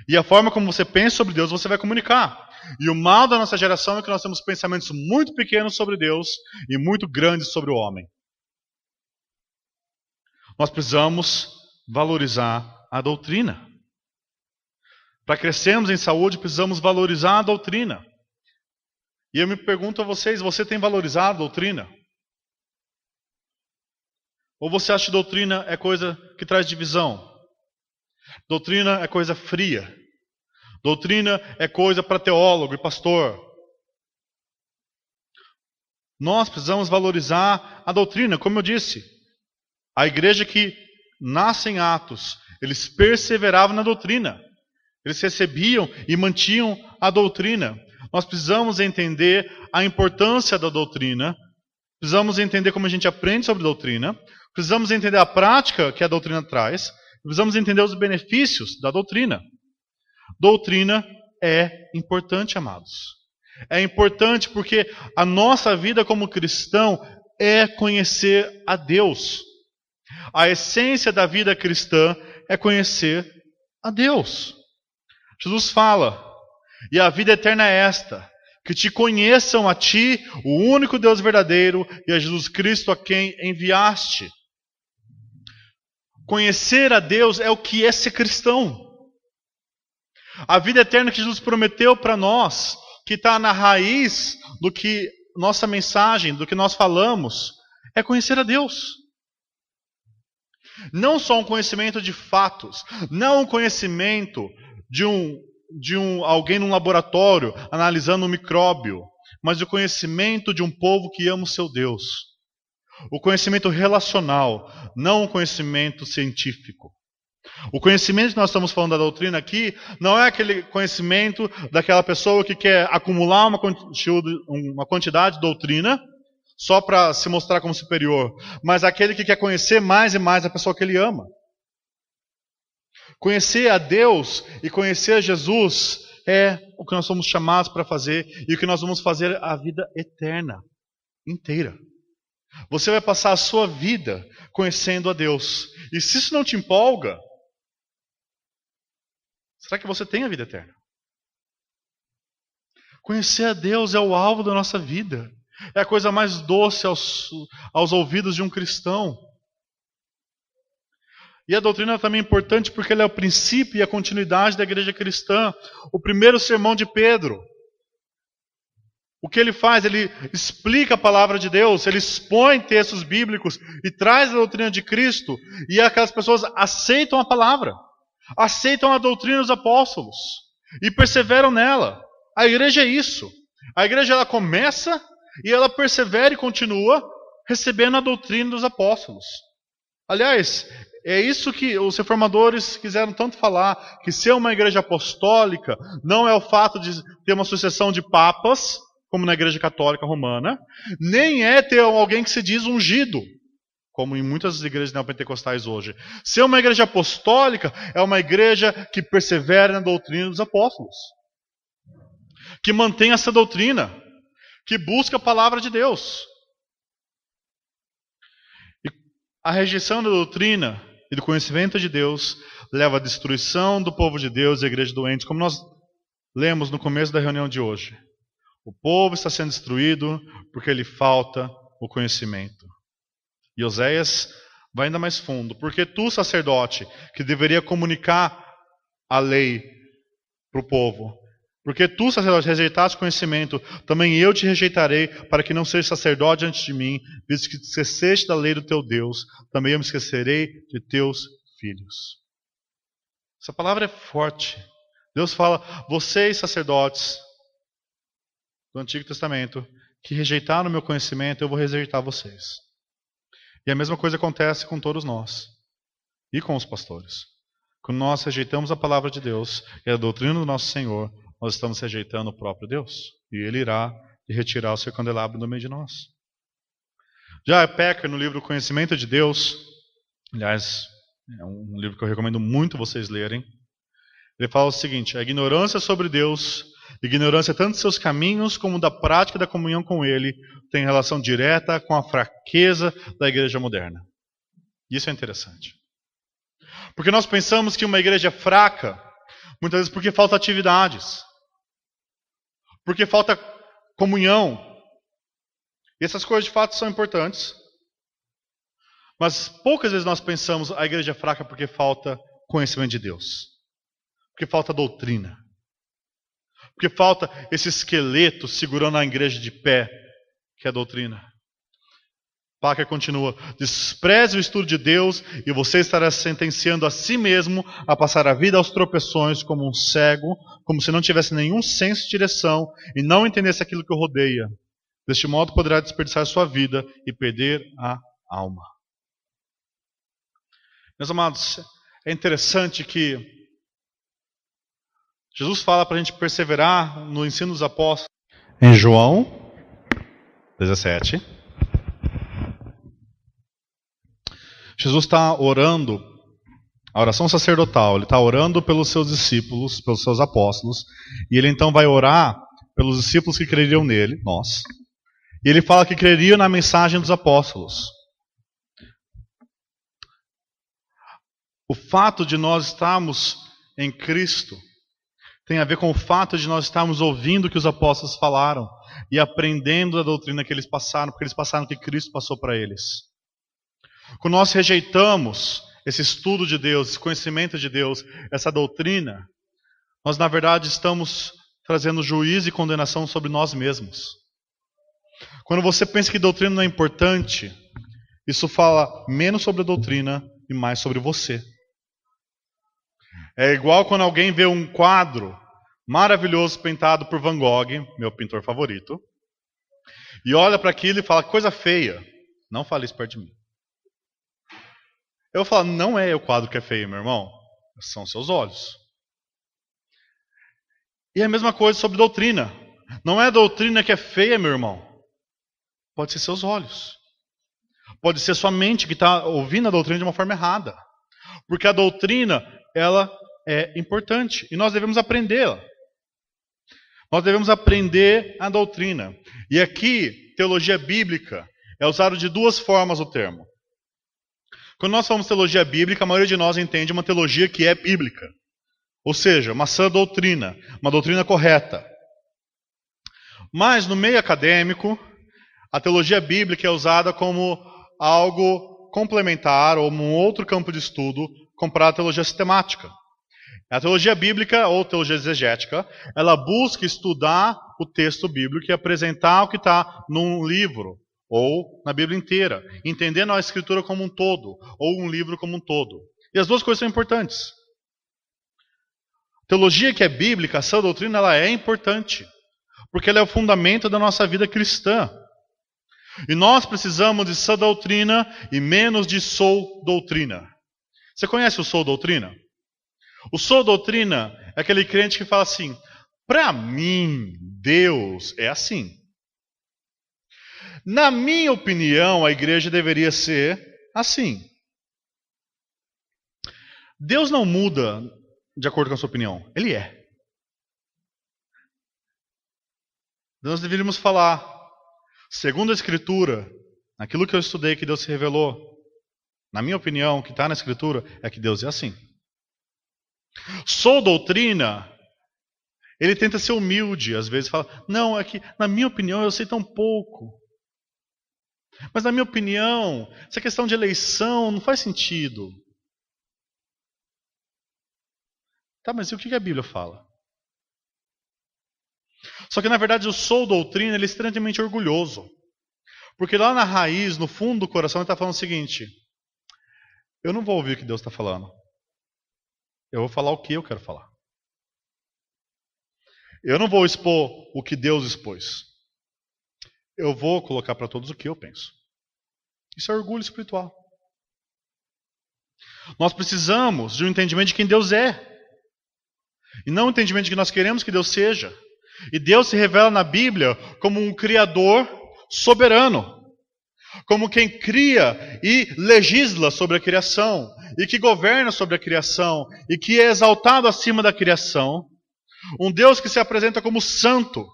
E a forma como você pensa sobre Deus, você vai comunicar. E o mal da nossa geração é que nós temos pensamentos muito pequenos sobre Deus e muito grandes sobre o homem. Nós precisamos valorizar a doutrina. Para crescermos em saúde, precisamos valorizar a doutrina. E eu me pergunto a vocês, você tem valorizado a doutrina? Ou você acha que doutrina é coisa que traz divisão? Doutrina é coisa fria. Doutrina é coisa para teólogo e pastor. Nós precisamos valorizar a doutrina, como eu disse. A igreja que nasce em Atos, eles perseveravam na doutrina. Eles recebiam e mantinham a doutrina. Nós precisamos entender a importância da doutrina. Precisamos entender como a gente aprende sobre doutrina. Precisamos entender a prática que a doutrina traz. Precisamos entender os benefícios da doutrina. Doutrina é importante, amados. É importante porque a nossa vida como cristão é conhecer a Deus. A essência da vida cristã é conhecer a Deus. Jesus fala, e a vida eterna é esta, que te conheçam a ti, o único Deus verdadeiro, e a Jesus Cristo a quem enviaste. Conhecer a Deus é o que é ser cristão. A vida eterna que Jesus prometeu para nós, que está na raiz do que nossa mensagem, do que nós falamos, é conhecer a Deus. Não só um conhecimento de fatos, não um conhecimento de alguém num laboratório analisando um micróbio, mas o conhecimento de um povo que ama o seu Deus. O conhecimento relacional, não o conhecimento científico. O conhecimento que nós estamos falando da doutrina aqui não é aquele conhecimento daquela pessoa que quer acumular uma quantidade de doutrina só para se mostrar como superior, mas aquele que quer conhecer mais e mais a pessoa que ele ama. Conhecer a Deus e conhecer a Jesus é o que nós somos chamados para fazer e o que nós vamos fazer a vida eterna inteira. Você vai passar a sua vida conhecendo a Deus. E se isso não te empolga, será que você tem a vida eterna? Conhecer a Deus é o alvo da nossa vida. É a coisa mais doce aos ouvidos de um cristão. E a doutrina também é importante porque ela é o princípio e a continuidade da igreja cristã. O primeiro sermão de Pedro. O que ele faz? Ele explica a palavra de Deus, ele expõe textos bíblicos e traz a doutrina de Cristo. E aquelas pessoas aceitam a palavra, aceitam a doutrina dos apóstolos e perseveram nela. A igreja é isso. A igreja ela começa e ela persevera e continua recebendo a doutrina dos apóstolos. Aliás, é isso que os reformadores quiseram tanto falar, que ser uma igreja apostólica não é o fato de ter uma sucessão de papas, como na igreja católica romana, nem é ter alguém que se diz ungido, como em muitas igrejas neopentecostais hoje. Ser uma igreja apostólica é uma igreja que persevera na doutrina dos apóstolos, que mantém essa doutrina, que busca a palavra de Deus. E a rejeição da doutrina e do conhecimento de Deus leva à destruição do povo de Deus e à igreja doente, como nós lemos no começo da reunião de hoje. O povo está sendo destruído porque lhe falta o conhecimento. E Oséias vai ainda mais fundo. Porque tu, sacerdote, que deveria comunicar a lei para o povo, porque tu, sacerdote, rejeitaste o conhecimento, também eu te rejeitarei, para que não sejas sacerdote diante de mim, visto que te esqueceste da lei do teu Deus, também eu me esquecerei de teus filhos. Essa palavra é forte. Deus fala, vocês, sacerdotes do Antigo Testamento, que rejeitaram o meu conhecimento, eu vou rejeitar vocês. E a mesma coisa acontece com todos nós e com os pastores. Quando nós rejeitamos a palavra de Deus e a doutrina do nosso Senhor, nós estamos rejeitando o próprio Deus. E Ele irá retirar o seu candelabro do meio de nós. Já Packer, no livro Conhecimento de Deus, aliás, é um livro que eu recomendo muito vocês lerem, ele fala o seguinte: a ignorância sobre Deus, ignorância tanto de seus caminhos como da prática da comunhão com Ele, tem relação direta com a fraqueza da igreja moderna. Isso é interessante. Porque nós pensamos que uma igreja é fraca, muitas vezes porque falta atividades, porque falta comunhão. E essas coisas de fato são importantes. Mas poucas vezes nós pensamos a igreja é fraca porque falta conhecimento de Deus. Porque falta doutrina. Porque falta esse esqueleto segurando a igreja de pé, que é a doutrina. Packer continua: despreze o estudo de Deus e você estará sentenciando a si mesmo a passar a vida aos tropeções como um cego, como se não tivesse nenhum senso de direção e não entendesse aquilo que o rodeia. Deste modo poderá desperdiçar sua vida e perder a alma. Meus amados, é interessante que Jesus fala para a gente perseverar no ensino dos apóstolos. Em João 17, Jesus está orando, a oração sacerdotal, ele está orando pelos seus discípulos, pelos seus apóstolos, e ele então vai orar pelos discípulos que creriam nele, nós. E ele fala que creriam na mensagem dos apóstolos. O fato de nós estarmos em Cristo tem a ver com o fato de nós estarmos ouvindo o que os apóstolos falaram e aprendendo a doutrina que eles passaram, porque eles passaram o que Cristo passou para eles. Quando nós rejeitamos esse estudo de Deus, esse conhecimento de Deus, essa doutrina, nós na verdade estamos trazendo juízo e condenação sobre nós mesmos. Quando você pensa que doutrina não é importante, isso fala menos sobre a doutrina e mais sobre você. É igual quando alguém vê um quadro maravilhoso pintado por Van Gogh, meu pintor favorito, e olha para aquilo e fala, coisa feia. Não fale isso perto de mim. Eu falo, não é o quadro que é feio, meu irmão. São seus olhos. E a mesma coisa sobre doutrina. Não é a doutrina que é feia, meu irmão. Pode ser seus olhos. Pode ser sua mente que está ouvindo a doutrina de uma forma errada. Porque a doutrina, ela é importante. E nós devemos aprendê-la. Nós devemos aprender a doutrina. E aqui, teologia bíblica, é usado de duas formas o termo. Quando nós falamos teologia bíblica, a maioria de nós entende uma teologia que é bíblica. Ou seja, uma sã doutrina, uma doutrina correta. Mas no meio acadêmico, a teologia bíblica é usada como algo complementar ou um outro campo de estudo comparado à teologia sistemática. A teologia bíblica ou teologia exegética, ela busca estudar o texto bíblico e apresentar o que está num livro ou na Bíblia inteira, entendendo a Escritura como um todo, ou um livro como um todo. E as duas coisas são importantes. Teologia que é bíblica, a sã doutrina, ela é importante, porque ela é o fundamento da nossa vida cristã. E nós precisamos de sã doutrina e menos de sou doutrina. Você conhece o sou doutrina? O sou doutrina é aquele crente que fala assim, para mim, Deus é assim. Na minha opinião, a igreja deveria ser assim. Deus não muda de acordo com a sua opinião. Ele é. Nós deveríamos falar, segundo a Escritura, aquilo que eu estudei, que Deus se revelou, Na minha opinião, o que está na Escritura é que Deus é assim. Sou doutrina, ele tenta ser humilde, às vezes fala, não, é que na minha opinião eu sei tão pouco. Mas na minha opinião, essa questão de eleição não faz sentido. Tá, mas e o que a Bíblia fala? Só que na verdade o sou doutrina, ele é extremamente orgulhoso. Porque lá na raiz, no fundo do coração, ele está falando o seguinte, eu não vou ouvir o que Deus está falando. Eu vou falar o que eu quero falar. Eu não vou expor o que Deus expôs. Eu vou colocar para todos o que eu penso. Isso é orgulho espiritual. Nós precisamos de um entendimento de quem Deus é. E não um entendimento de que nós queremos que Deus seja. E Deus se revela na Bíblia como um Criador soberano. Como quem cria e legisla sobre a criação. E que governa sobre a criação. E que é exaltado acima da criação. Um Deus que se apresenta como santo.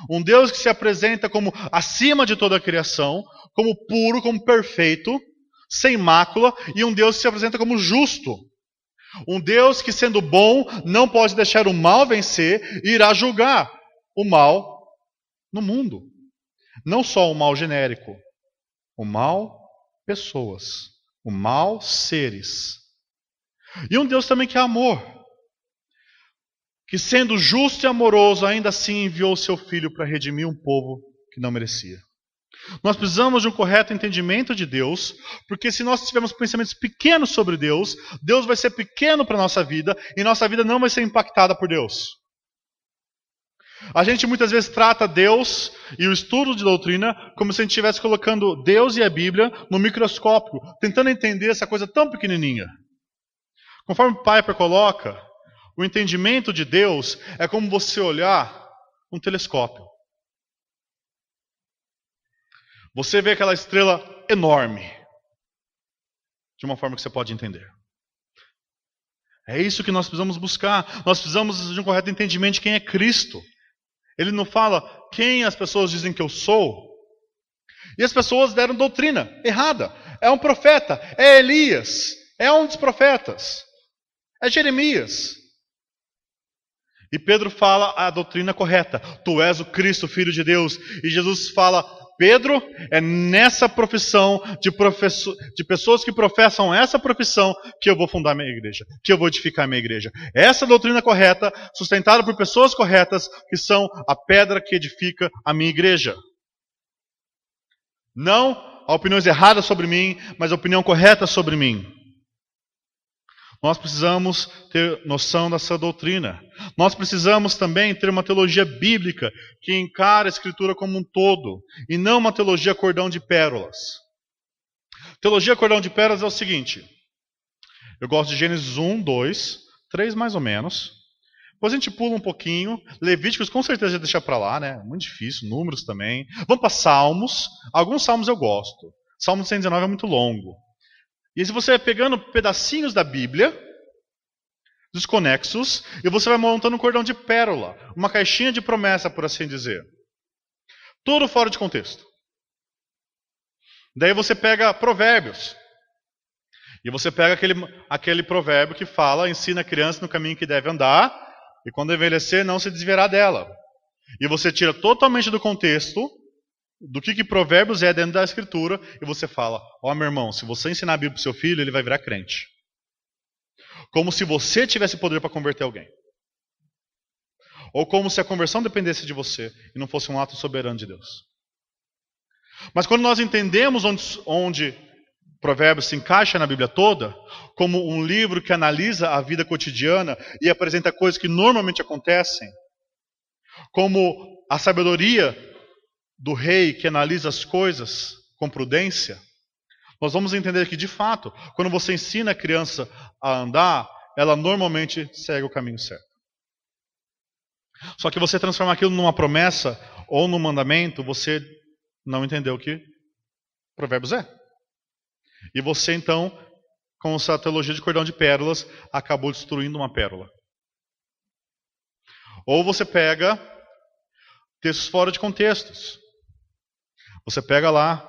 Um Deus que se apresenta como acima de toda a criação, como puro, como perfeito, sem mácula, e um Deus que se apresenta como justo. Um Deus que, sendo bom, não pode deixar o mal vencer e irá julgar o mal no mundo. Não só o mal genérico, o mal pessoas, o mal seres. E um Deus também que é amor. Que sendo justo e amoroso, ainda assim enviou o seu Filho para redimir um povo que não merecia. Nós precisamos de um correto entendimento de Deus, porque se nós tivermos pensamentos pequenos sobre Deus, Deus vai ser pequeno para a nossa vida, e nossa vida não vai ser impactada por Deus. A gente muitas vezes trata Deus e o estudo de doutrina como se a gente estivesse colocando Deus e a Bíblia no microscópio, tentando entender essa coisa tão pequenininha. Conforme Piper coloca, o entendimento de Deus é como você olhar um telescópio. Você vê aquela estrela enorme, de uma forma que você pode entender. É isso que nós precisamos buscar. Nós precisamos de um correto entendimento de quem é Cristo. Ele não fala quem as pessoas dizem que eu sou. E as pessoas deram doutrina errada. É um profeta, é Elias, é um dos profetas, é Jeremias. E Pedro fala a doutrina correta. Tu és o Cristo, Filho de Deus. E Jesus fala, Pedro, é nessa profissão de pessoas que professam essa profissão que eu vou fundar a minha igreja, que eu vou edificar a minha igreja. Essa doutrina correta, sustentada por pessoas corretas, que são a pedra que edifica a minha igreja. Não a opiniões erradas sobre mim, mas a opinião correta sobre mim. Nós precisamos ter noção dessa doutrina. Nós precisamos também ter uma teologia bíblica que encara a Escritura como um todo, e não uma teologia cordão de pérolas. Teologia cordão de pérolas é o seguinte. Eu gosto de Gênesis 1, 2, 3 mais ou menos. Depois a gente pula um pouquinho. Levíticos com certeza já deixa para lá, né? Muito difícil. Números também. Vamos para Salmos. Alguns Salmos eu gosto. Salmo 119 é muito longo. E se você vai pegando pedacinhos da Bíblia, desconexos, e você vai montando um cordão de pérola, uma caixinha de promessa, por assim dizer. Tudo fora de contexto. Daí você pega Provérbios. E você pega aquele provérbio que fala, ensina a criança no caminho que deve andar, e quando envelhecer não se desviará dela. E você tira totalmente do contexto do que Provérbios é dentro da Escritura, e você fala, ó meu irmão, se você ensinar a Bíblia para o seu filho, ele vai virar crente. Como se você tivesse poder para converter alguém. Ou como se a conversão dependesse de você, e não fosse um ato soberano de Deus. Mas quando nós entendemos onde Provérbios se encaixa na Bíblia toda, como um livro que analisa a vida cotidiana e apresenta coisas que normalmente acontecem, como a sabedoria do rei que analisa as coisas com prudência, nós vamos entender que, de fato, quando você ensina a criança a andar, ela normalmente segue o caminho certo. Só que você transformar aquilo numa promessa ou num mandamento, você não entendeu o que Provérbios é. E você, então, com essa teologia de cordão de pérolas, acabou destruindo uma pérola. Ou você pega textos fora de contextos. Você pega lá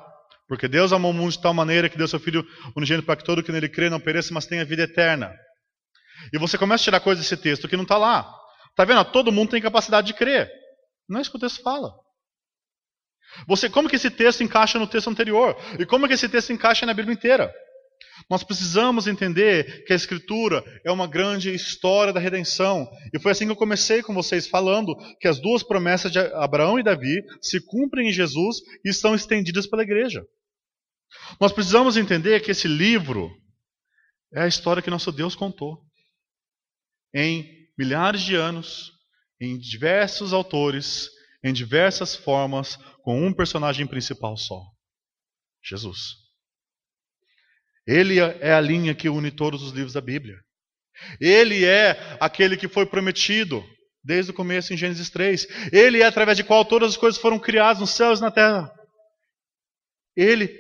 Porque Deus amou o mundo de tal maneira que deu seu Filho unigênito para que todo que nele crê não pereça, mas tenha vida eterna. E você começa a tirar coisas desse texto que não está lá. Está vendo? Todo mundo tem capacidade de crer. Não é isso que o texto fala. Como que esse texto encaixa no texto anterior? E como que esse texto encaixa na Bíblia inteira? Nós precisamos entender que a Escritura é uma grande história da redenção. E foi assim que eu comecei com vocês falando que as duas promessas de Abraão e Davi se cumprem em Jesus e estão estendidas pela igreja. Nós precisamos entender que esse livro é a história que nosso Deus contou. Em milhares de anos, em diversos autores, em diversas formas, com um personagem principal só: Jesus. Ele é a linha que une todos os livros da Bíblia. Ele é aquele que foi prometido desde o começo em Gênesis 3. Ele é através de qual todas as coisas foram criadas nos céus e na terra. Ele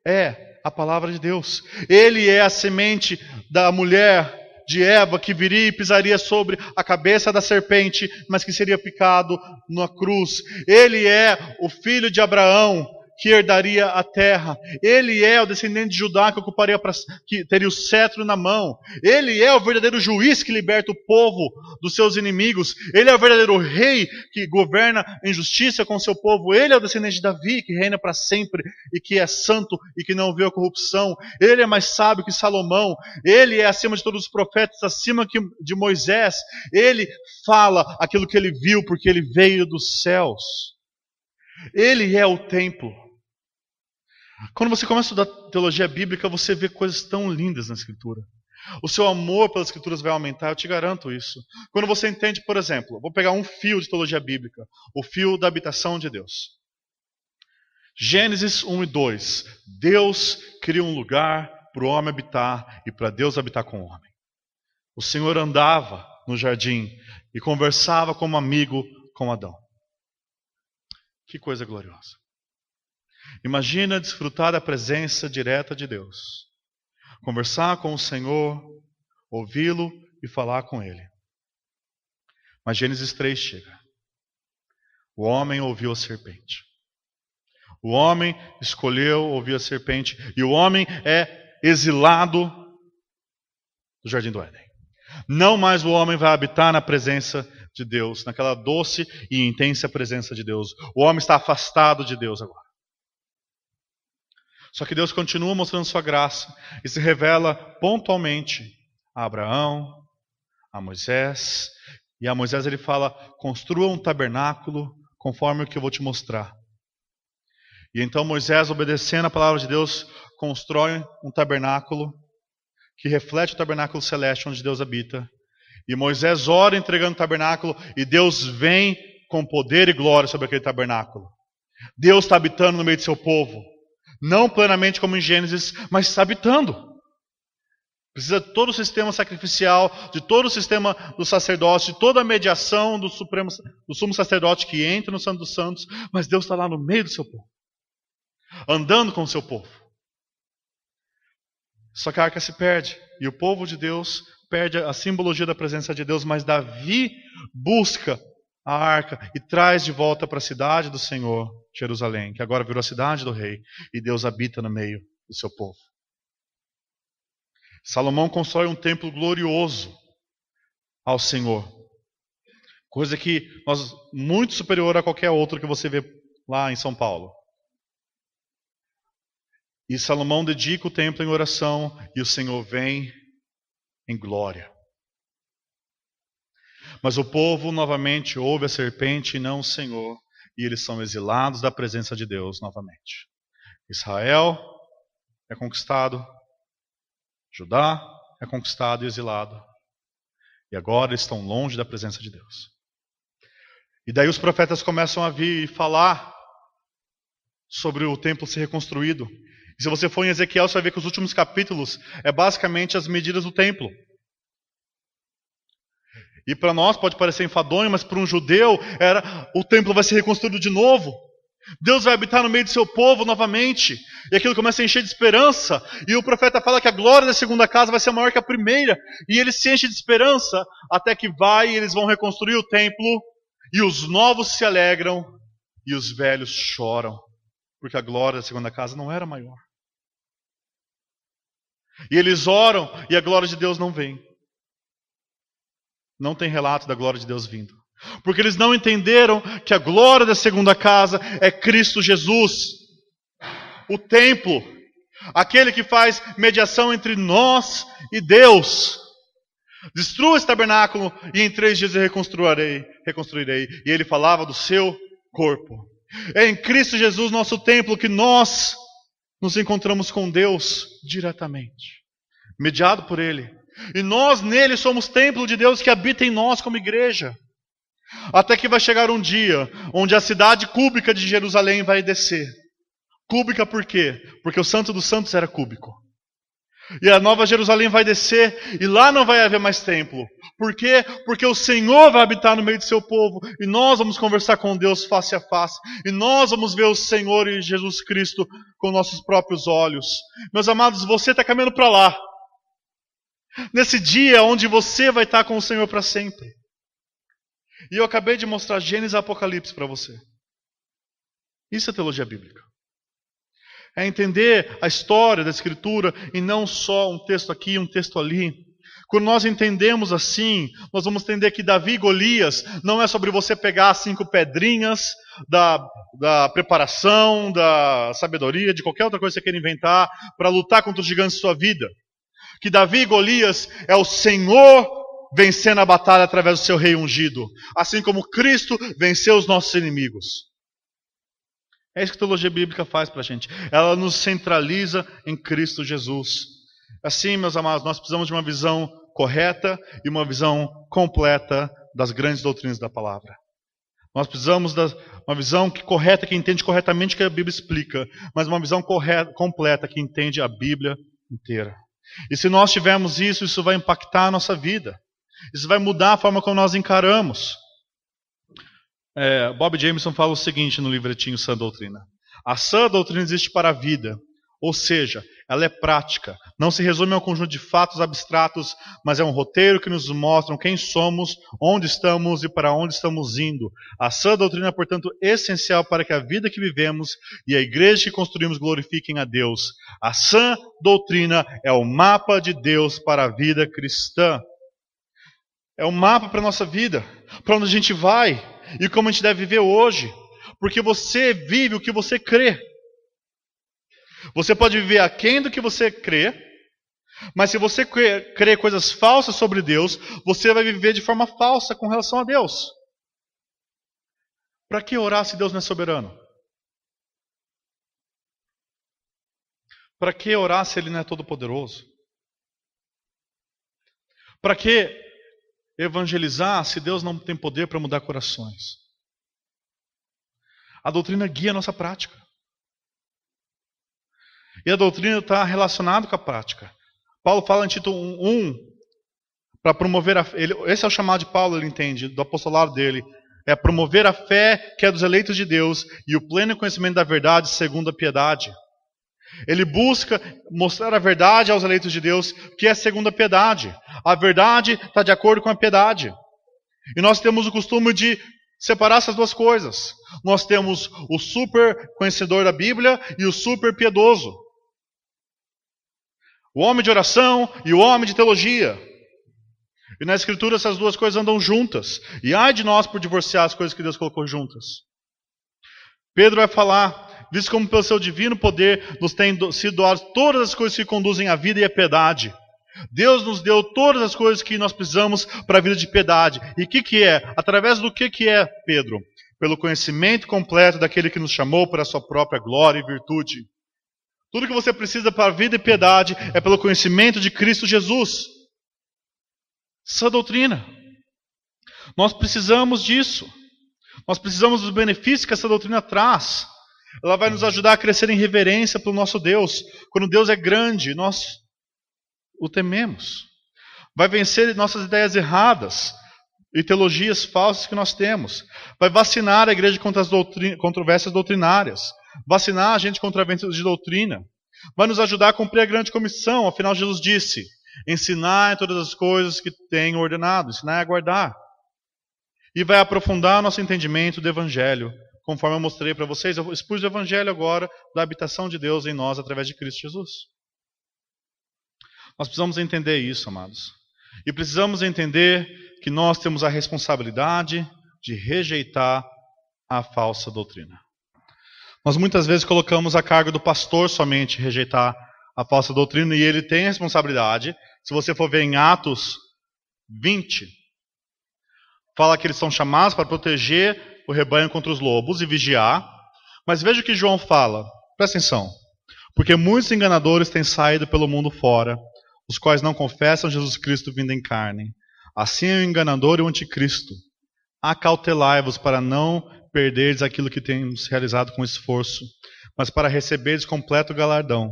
é a palavra de Deus. Ele é a semente da mulher de Eva que viria e pisaria sobre a cabeça da serpente, mas que seria picado na cruz. Ele é o filho de Abraão que herdaria a terra. Ele é o descendente de Judá que teria o cetro na mão. Ele é o verdadeiro juiz que liberta o povo dos seus inimigos. Ele é o verdadeiro rei que governa em justiça com o seu povo. Ele é o descendente de Davi que reina para sempre e que é santo e que não vê a corrupção. Ele é mais sábio que Salomão. Ele é acima de todos os profetas, acima de Moisés. Ele fala aquilo que ele viu porque ele veio dos céus. Ele é o templo. Quando você começa a estudar teologia bíblica, você vê coisas tão lindas na Escritura. O seu amor pelas Escrituras vai aumentar, eu te garanto isso. Quando você entende, por exemplo, vou pegar um fio de teologia bíblica, o fio da habitação de Deus. Gênesis 1 e 2. Deus cria um lugar para o homem habitar e para Deus habitar com o homem. O Senhor andava no jardim e conversava como amigo com Adão. Que coisa gloriosa. Imagina desfrutar da presença direta de Deus. Conversar com o Senhor, ouvi-lo e falar com Ele. Mas Gênesis 3 chega. O homem ouviu a serpente. O homem escolheu ouvir a serpente. E o homem é exilado do Jardim do Éden. Não mais o homem vai habitar na presença de Deus, naquela doce e intensa presença de Deus. O homem está afastado de Deus agora. Só que Deus continua mostrando sua graça e se revela pontualmente a Abraão, a Moisés. E a Moisés ele fala: construa um tabernáculo conforme o que eu vou te mostrar. E então Moisés, obedecendo a palavra de Deus, constrói um tabernáculo que reflete o tabernáculo celeste onde Deus habita. E Moisés ora entregando o tabernáculo e Deus vem com poder e glória sobre aquele tabernáculo. Deus está habitando no meio de seu povo. Não plenamente como em Gênesis, mas está habitando. Precisa de todo o sistema sacrificial, de todo o sistema do sacerdócio, de toda a mediação do sumo sacerdote que entra no Santo dos Santos, mas Deus está lá no meio do seu povo, andando com o seu povo. Só que a arca se perde, e o povo de Deus perde a simbologia da presença de Deus, mas Davi busca a arca e traz de volta para a cidade do Senhor, Jerusalém, que agora virou a cidade do rei, e Deus habita no meio do seu povo. Salomão constrói um templo glorioso ao Senhor, coisa que muito superior a qualquer outro que você vê lá em São Paulo. E Salomão dedica o templo em oração, e o Senhor vem em glória. Mas o povo novamente ouve a serpente e não o Senhor, e eles são exilados da presença de Deus novamente. Israel é conquistado, Judá é conquistado e exilado, e agora eles estão longe da presença de Deus. E daí os profetas começam a vir e falar sobre o templo ser reconstruído. E se você for em Ezequiel, você vai ver que os últimos capítulos é basicamente as medidas do templo. E para nós pode parecer enfadonho, mas para um judeu o templo vai ser reconstruído de novo. Deus vai habitar no meio do seu povo novamente. E aquilo começa a encher de esperança. E o profeta fala que a glória da segunda casa vai ser maior que a primeira. E ele se enche de esperança até que e eles vão reconstruir o templo. E os novos se alegram e os velhos choram. Porque a glória da segunda casa não era maior. E eles oram e a glória de Deus não vem. Não tem relato da glória de Deus vindo. Porque eles não entenderam que a glória da segunda casa é Cristo Jesus. O templo. Aquele que faz mediação entre nós e Deus. Destrua esse tabernáculo e em 3 dias eu reconstruirei. E ele falava do seu corpo. É em Cristo Jesus, nosso templo, que nós nos encontramos com Deus diretamente. Mediado por Ele. E nós nele somos templo de Deus que habita em nós como igreja. Até que vai chegar um dia onde a cidade cúbica de Jerusalém vai descer. Cúbica por quê? Porque o Santo dos Santos era cúbico. E a Nova Jerusalém vai descer e lá não vai haver mais templo. Por quê? Porque o Senhor vai habitar no meio do seu povo e nós vamos conversar com Deus face a face. E nós vamos ver o Senhor e Jesus Cristo com nossos próprios olhos. Meus amados, você está caminhando para lá. Nesse dia onde você vai estar com o Senhor para sempre. E eu acabei de mostrar Gênesis e Apocalipse para você. Isso é teologia bíblica. É entender a história da Escritura e não só um texto aqui, um texto ali. Quando nós entendemos assim, nós vamos entender que Davi e Golias não é sobre você pegar 5 pedrinhas da preparação, da sabedoria, de qualquer outra coisa que você queira inventar para lutar contra os gigantes da sua vida. Que Davi e Golias é o Senhor vencendo a batalha através do seu rei ungido. Assim como Cristo venceu os nossos inimigos. É isso que a teologia bíblica faz para a gente. Ela nos centraliza em Cristo Jesus. Assim, meus amados, nós precisamos de uma visão correta e uma visão completa das grandes doutrinas da palavra. Nós precisamos de uma visão correta, que entende corretamente o que a Bíblia explica, mas uma visão completa que entende a Bíblia inteira. E se nós tivermos isso, isso vai impactar a nossa vida. Isso vai mudar a forma como nós encaramos. Bob Jameson fala o seguinte no livretinho Sã Doutrina. A sã doutrina existe para a vida, ou seja, ela é prática. Não se resume a um conjunto de fatos abstratos, mas é um roteiro que nos mostra quem somos, onde estamos e para onde estamos indo. A sã doutrina é, portanto, essencial para que a vida que vivemos e a igreja que construímos glorifiquem a Deus. A sã doutrina é o mapa de Deus para a vida cristã. É o mapa para a nossa vida, para onde a gente vai. E como a gente deve viver hoje. Porque você vive o que você crê. Você pode viver aquém do que você crê. Mas se você crê coisas falsas sobre Deus, você vai viver de forma falsa com relação a Deus. Para que orar se Deus não é soberano? Para que orar se Ele não é todo-poderoso? Para que evangelizar se Deus não tem poder para mudar corações? A doutrina guia a nossa prática. E a doutrina está relacionada com a prática. Paulo fala em Tito 1, para promover a fé. Esse é o chamado de Paulo, ele entende, do apostolado dele. É promover a fé que é dos eleitos de Deus e o pleno conhecimento da verdade segundo a piedade. Ele busca mostrar a verdade aos eleitos de Deus, que é segundo a piedade. A verdade está de acordo com a piedade. E nós temos o costume de separar essas duas coisas. Nós temos o super conhecedor da Bíblia e o super piedoso. O homem de oração e o homem de teologia. E na Escritura essas duas coisas andam juntas. E ai de nós por divorciar as coisas que Deus colocou juntas. Pedro vai falar, visto como pelo seu divino poder nos tem sido doadas todas as coisas que conduzem à vida e à piedade. Deus nos deu todas as coisas que nós precisamos para a vida de piedade. E o que é? Através do que é, Pedro? Pelo conhecimento completo daquele que nos chamou para a sua própria glória e virtude. Tudo que você precisa para a vida e piedade é pelo conhecimento de Cristo Jesus. Essa doutrina. Nós precisamos disso. Nós precisamos dos benefícios que essa doutrina traz. Ela vai nos ajudar a crescer em reverência pelo nosso Deus. Quando Deus é grande, nós o tememos. Vai vencer nossas ideias erradas e teologias falsas que nós temos. Vai vacinar a igreja contra as controvérsias doutrinárias. Vacinar a gente contra ventos de doutrina. Vai nos ajudar a cumprir a grande comissão. Afinal, Jesus disse, ensinar todas as coisas que tenho ordenado. Ensinar e aguardar. E vai aprofundar nosso entendimento do Evangelho conforme eu mostrei para vocês. Eu expus o Evangelho agora da habitação de Deus em nós através de Cristo Jesus. Nós precisamos entender isso, amados. E precisamos entender que nós temos a responsabilidade de rejeitar a falsa doutrina. Nós muitas vezes colocamos a carga do pastor somente rejeitar a falsa doutrina, e ele tem a responsabilidade. Se você for ver em Atos 20, fala que eles são chamados para proteger o rebanho contra os lobos e vigiar. Mas veja o que João fala, presta atenção. Porque muitos enganadores têm saído pelo mundo fora, os quais não confessam Jesus Cristo vindo em carne. Assim é o enganador e o anticristo. Acautelai-vos para não perderdes aquilo que temos realizado com esforço, mas para receberdes completo galardão.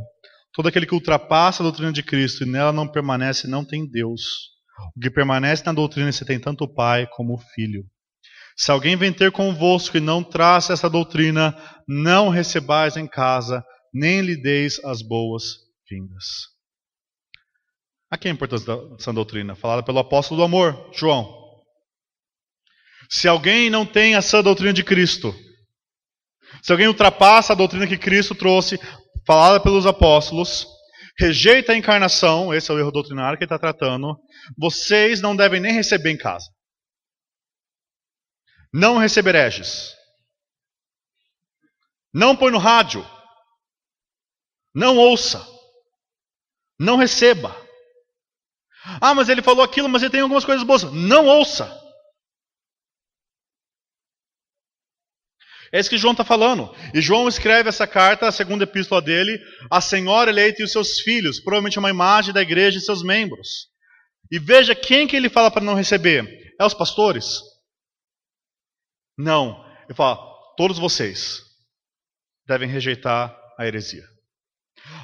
Todo aquele que ultrapassa a doutrina de Cristo e nela não permanece, não tem Deus. O que permanece na doutrina se tem tanto o Pai como o Filho. Se alguém vem ter convosco e não traz essa doutrina, não recebais em casa, nem lhe deis as boas-vindas. Aqui é a importância dessa doutrina, falada pelo apóstolo do amor, João. Se alguém não tem essa doutrina de Cristo, se alguém ultrapassa a doutrina que Cristo trouxe, falada pelos apóstolos, rejeita a encarnação, esse é o erro doutrinário que ele está tratando, vocês não devem nem receber em casa. Não receber hereges. Não põe no rádio. Não ouça. Não receba. Ah, mas ele falou aquilo, mas ele tem algumas coisas boas. Não ouça. É isso que João está falando. E João escreve essa carta, a segunda epístola dele, a senhora eleita e os seus filhos. Provavelmente é uma imagem da igreja e seus membros. E veja quem que ele fala para não receber. É os pastores? Não. Ele fala, todos vocês devem rejeitar a heresia.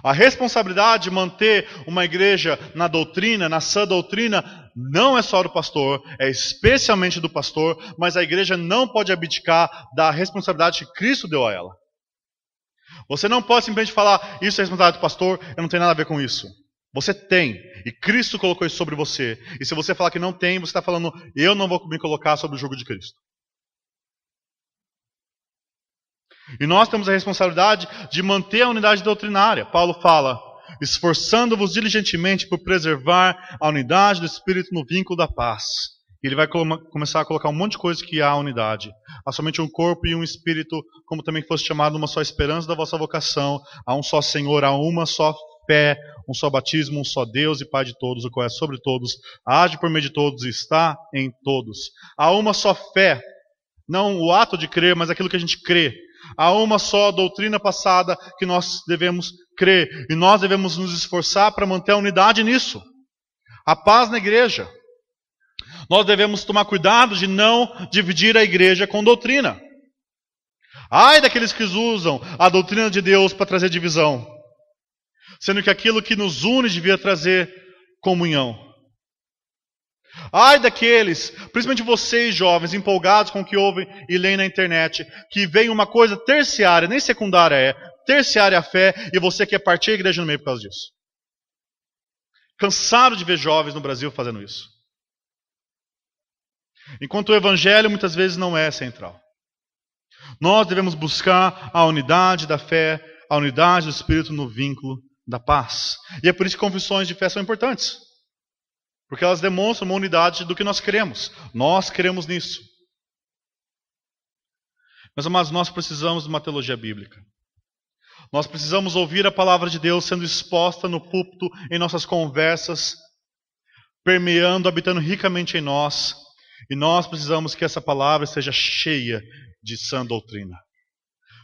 A responsabilidade de manter uma igreja na doutrina, na sã doutrina, não é só do pastor, é especialmente do pastor, mas a igreja não pode abdicar da responsabilidade que Cristo deu a ela. Você não pode simplesmente falar, isso é responsabilidade do pastor, eu não tenho nada a ver com isso. Você tem, e Cristo colocou isso sobre você. E se você falar que não tem, você está falando, eu não vou me colocar sobre o jugo de Cristo. E nós temos a responsabilidade de manter a unidade doutrinária. Paulo fala, esforçando-vos diligentemente por preservar a unidade do Espírito no vínculo da paz. E ele vai começar a colocar um monte de coisas que há unidade. Há somente um corpo e um Espírito, como também fosse chamado uma só esperança da vossa vocação. Há um só Senhor, há uma só fé, um só batismo, um só Deus e Pai de todos, o qual é sobre todos, age por meio de todos e está em todos. Há uma só fé, não o ato de crer, mas aquilo que a gente crê. Há uma só doutrina passada que nós devemos crer. E nós devemos nos esforçar para manter a unidade nisso. A paz na igreja. Nós devemos tomar cuidado de não dividir a igreja com doutrina. Ai daqueles que usam a doutrina de Deus para trazer divisão. Sendo que aquilo que nos une devia trazer comunhão. Ai daqueles, principalmente vocês jovens, empolgados com o que ouvem e leem na internet, que vem uma coisa terciária, nem secundária é, terciária a fé, e você quer partir a igreja no meio por causa disso. Cansado de ver jovens no Brasil fazendo isso. Enquanto o evangelho muitas vezes não é central. Nós devemos buscar a unidade da fé, a unidade do Espírito no vínculo da paz. E é por isso que confissões de fé são importantes. Porque elas demonstram uma unidade do que nós cremos. Nós cremos nisso. Meus amados, nós precisamos de uma teologia bíblica. Nós precisamos ouvir a palavra de Deus sendo exposta no púlpito, em nossas conversas, permeando, habitando ricamente em nós. E nós precisamos que essa palavra esteja cheia de sã doutrina,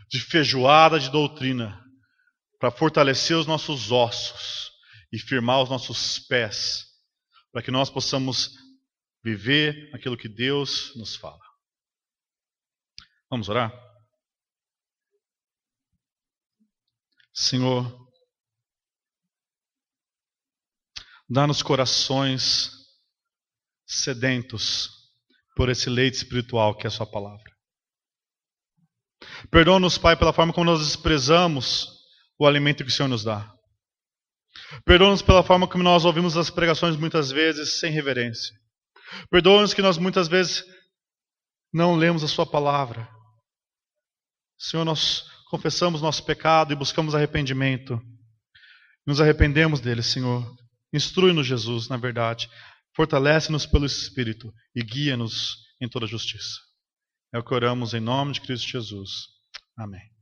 de feijoada de doutrina, para fortalecer os nossos ossos e firmar os nossos pés, para que nós possamos viver aquilo que Deus nos fala. Vamos orar? Senhor, dá-nos corações sedentos por esse leite espiritual que é a sua palavra. Perdoa-nos, Pai, pela forma como nós desprezamos o alimento que o Senhor nos dá. Perdoa-nos pela forma como nós ouvimos as pregações muitas vezes sem reverência. Perdoa-nos que nós muitas vezes não lemos a sua palavra. Senhor, nós confessamos nosso pecado e buscamos arrependimento. Nos arrependemos dele, Senhor. Instrui-nos, Jesus, na verdade. Fortalece-nos pelo Espírito e guia-nos em toda justiça. É o que oramos em nome de Cristo Jesus. Amém.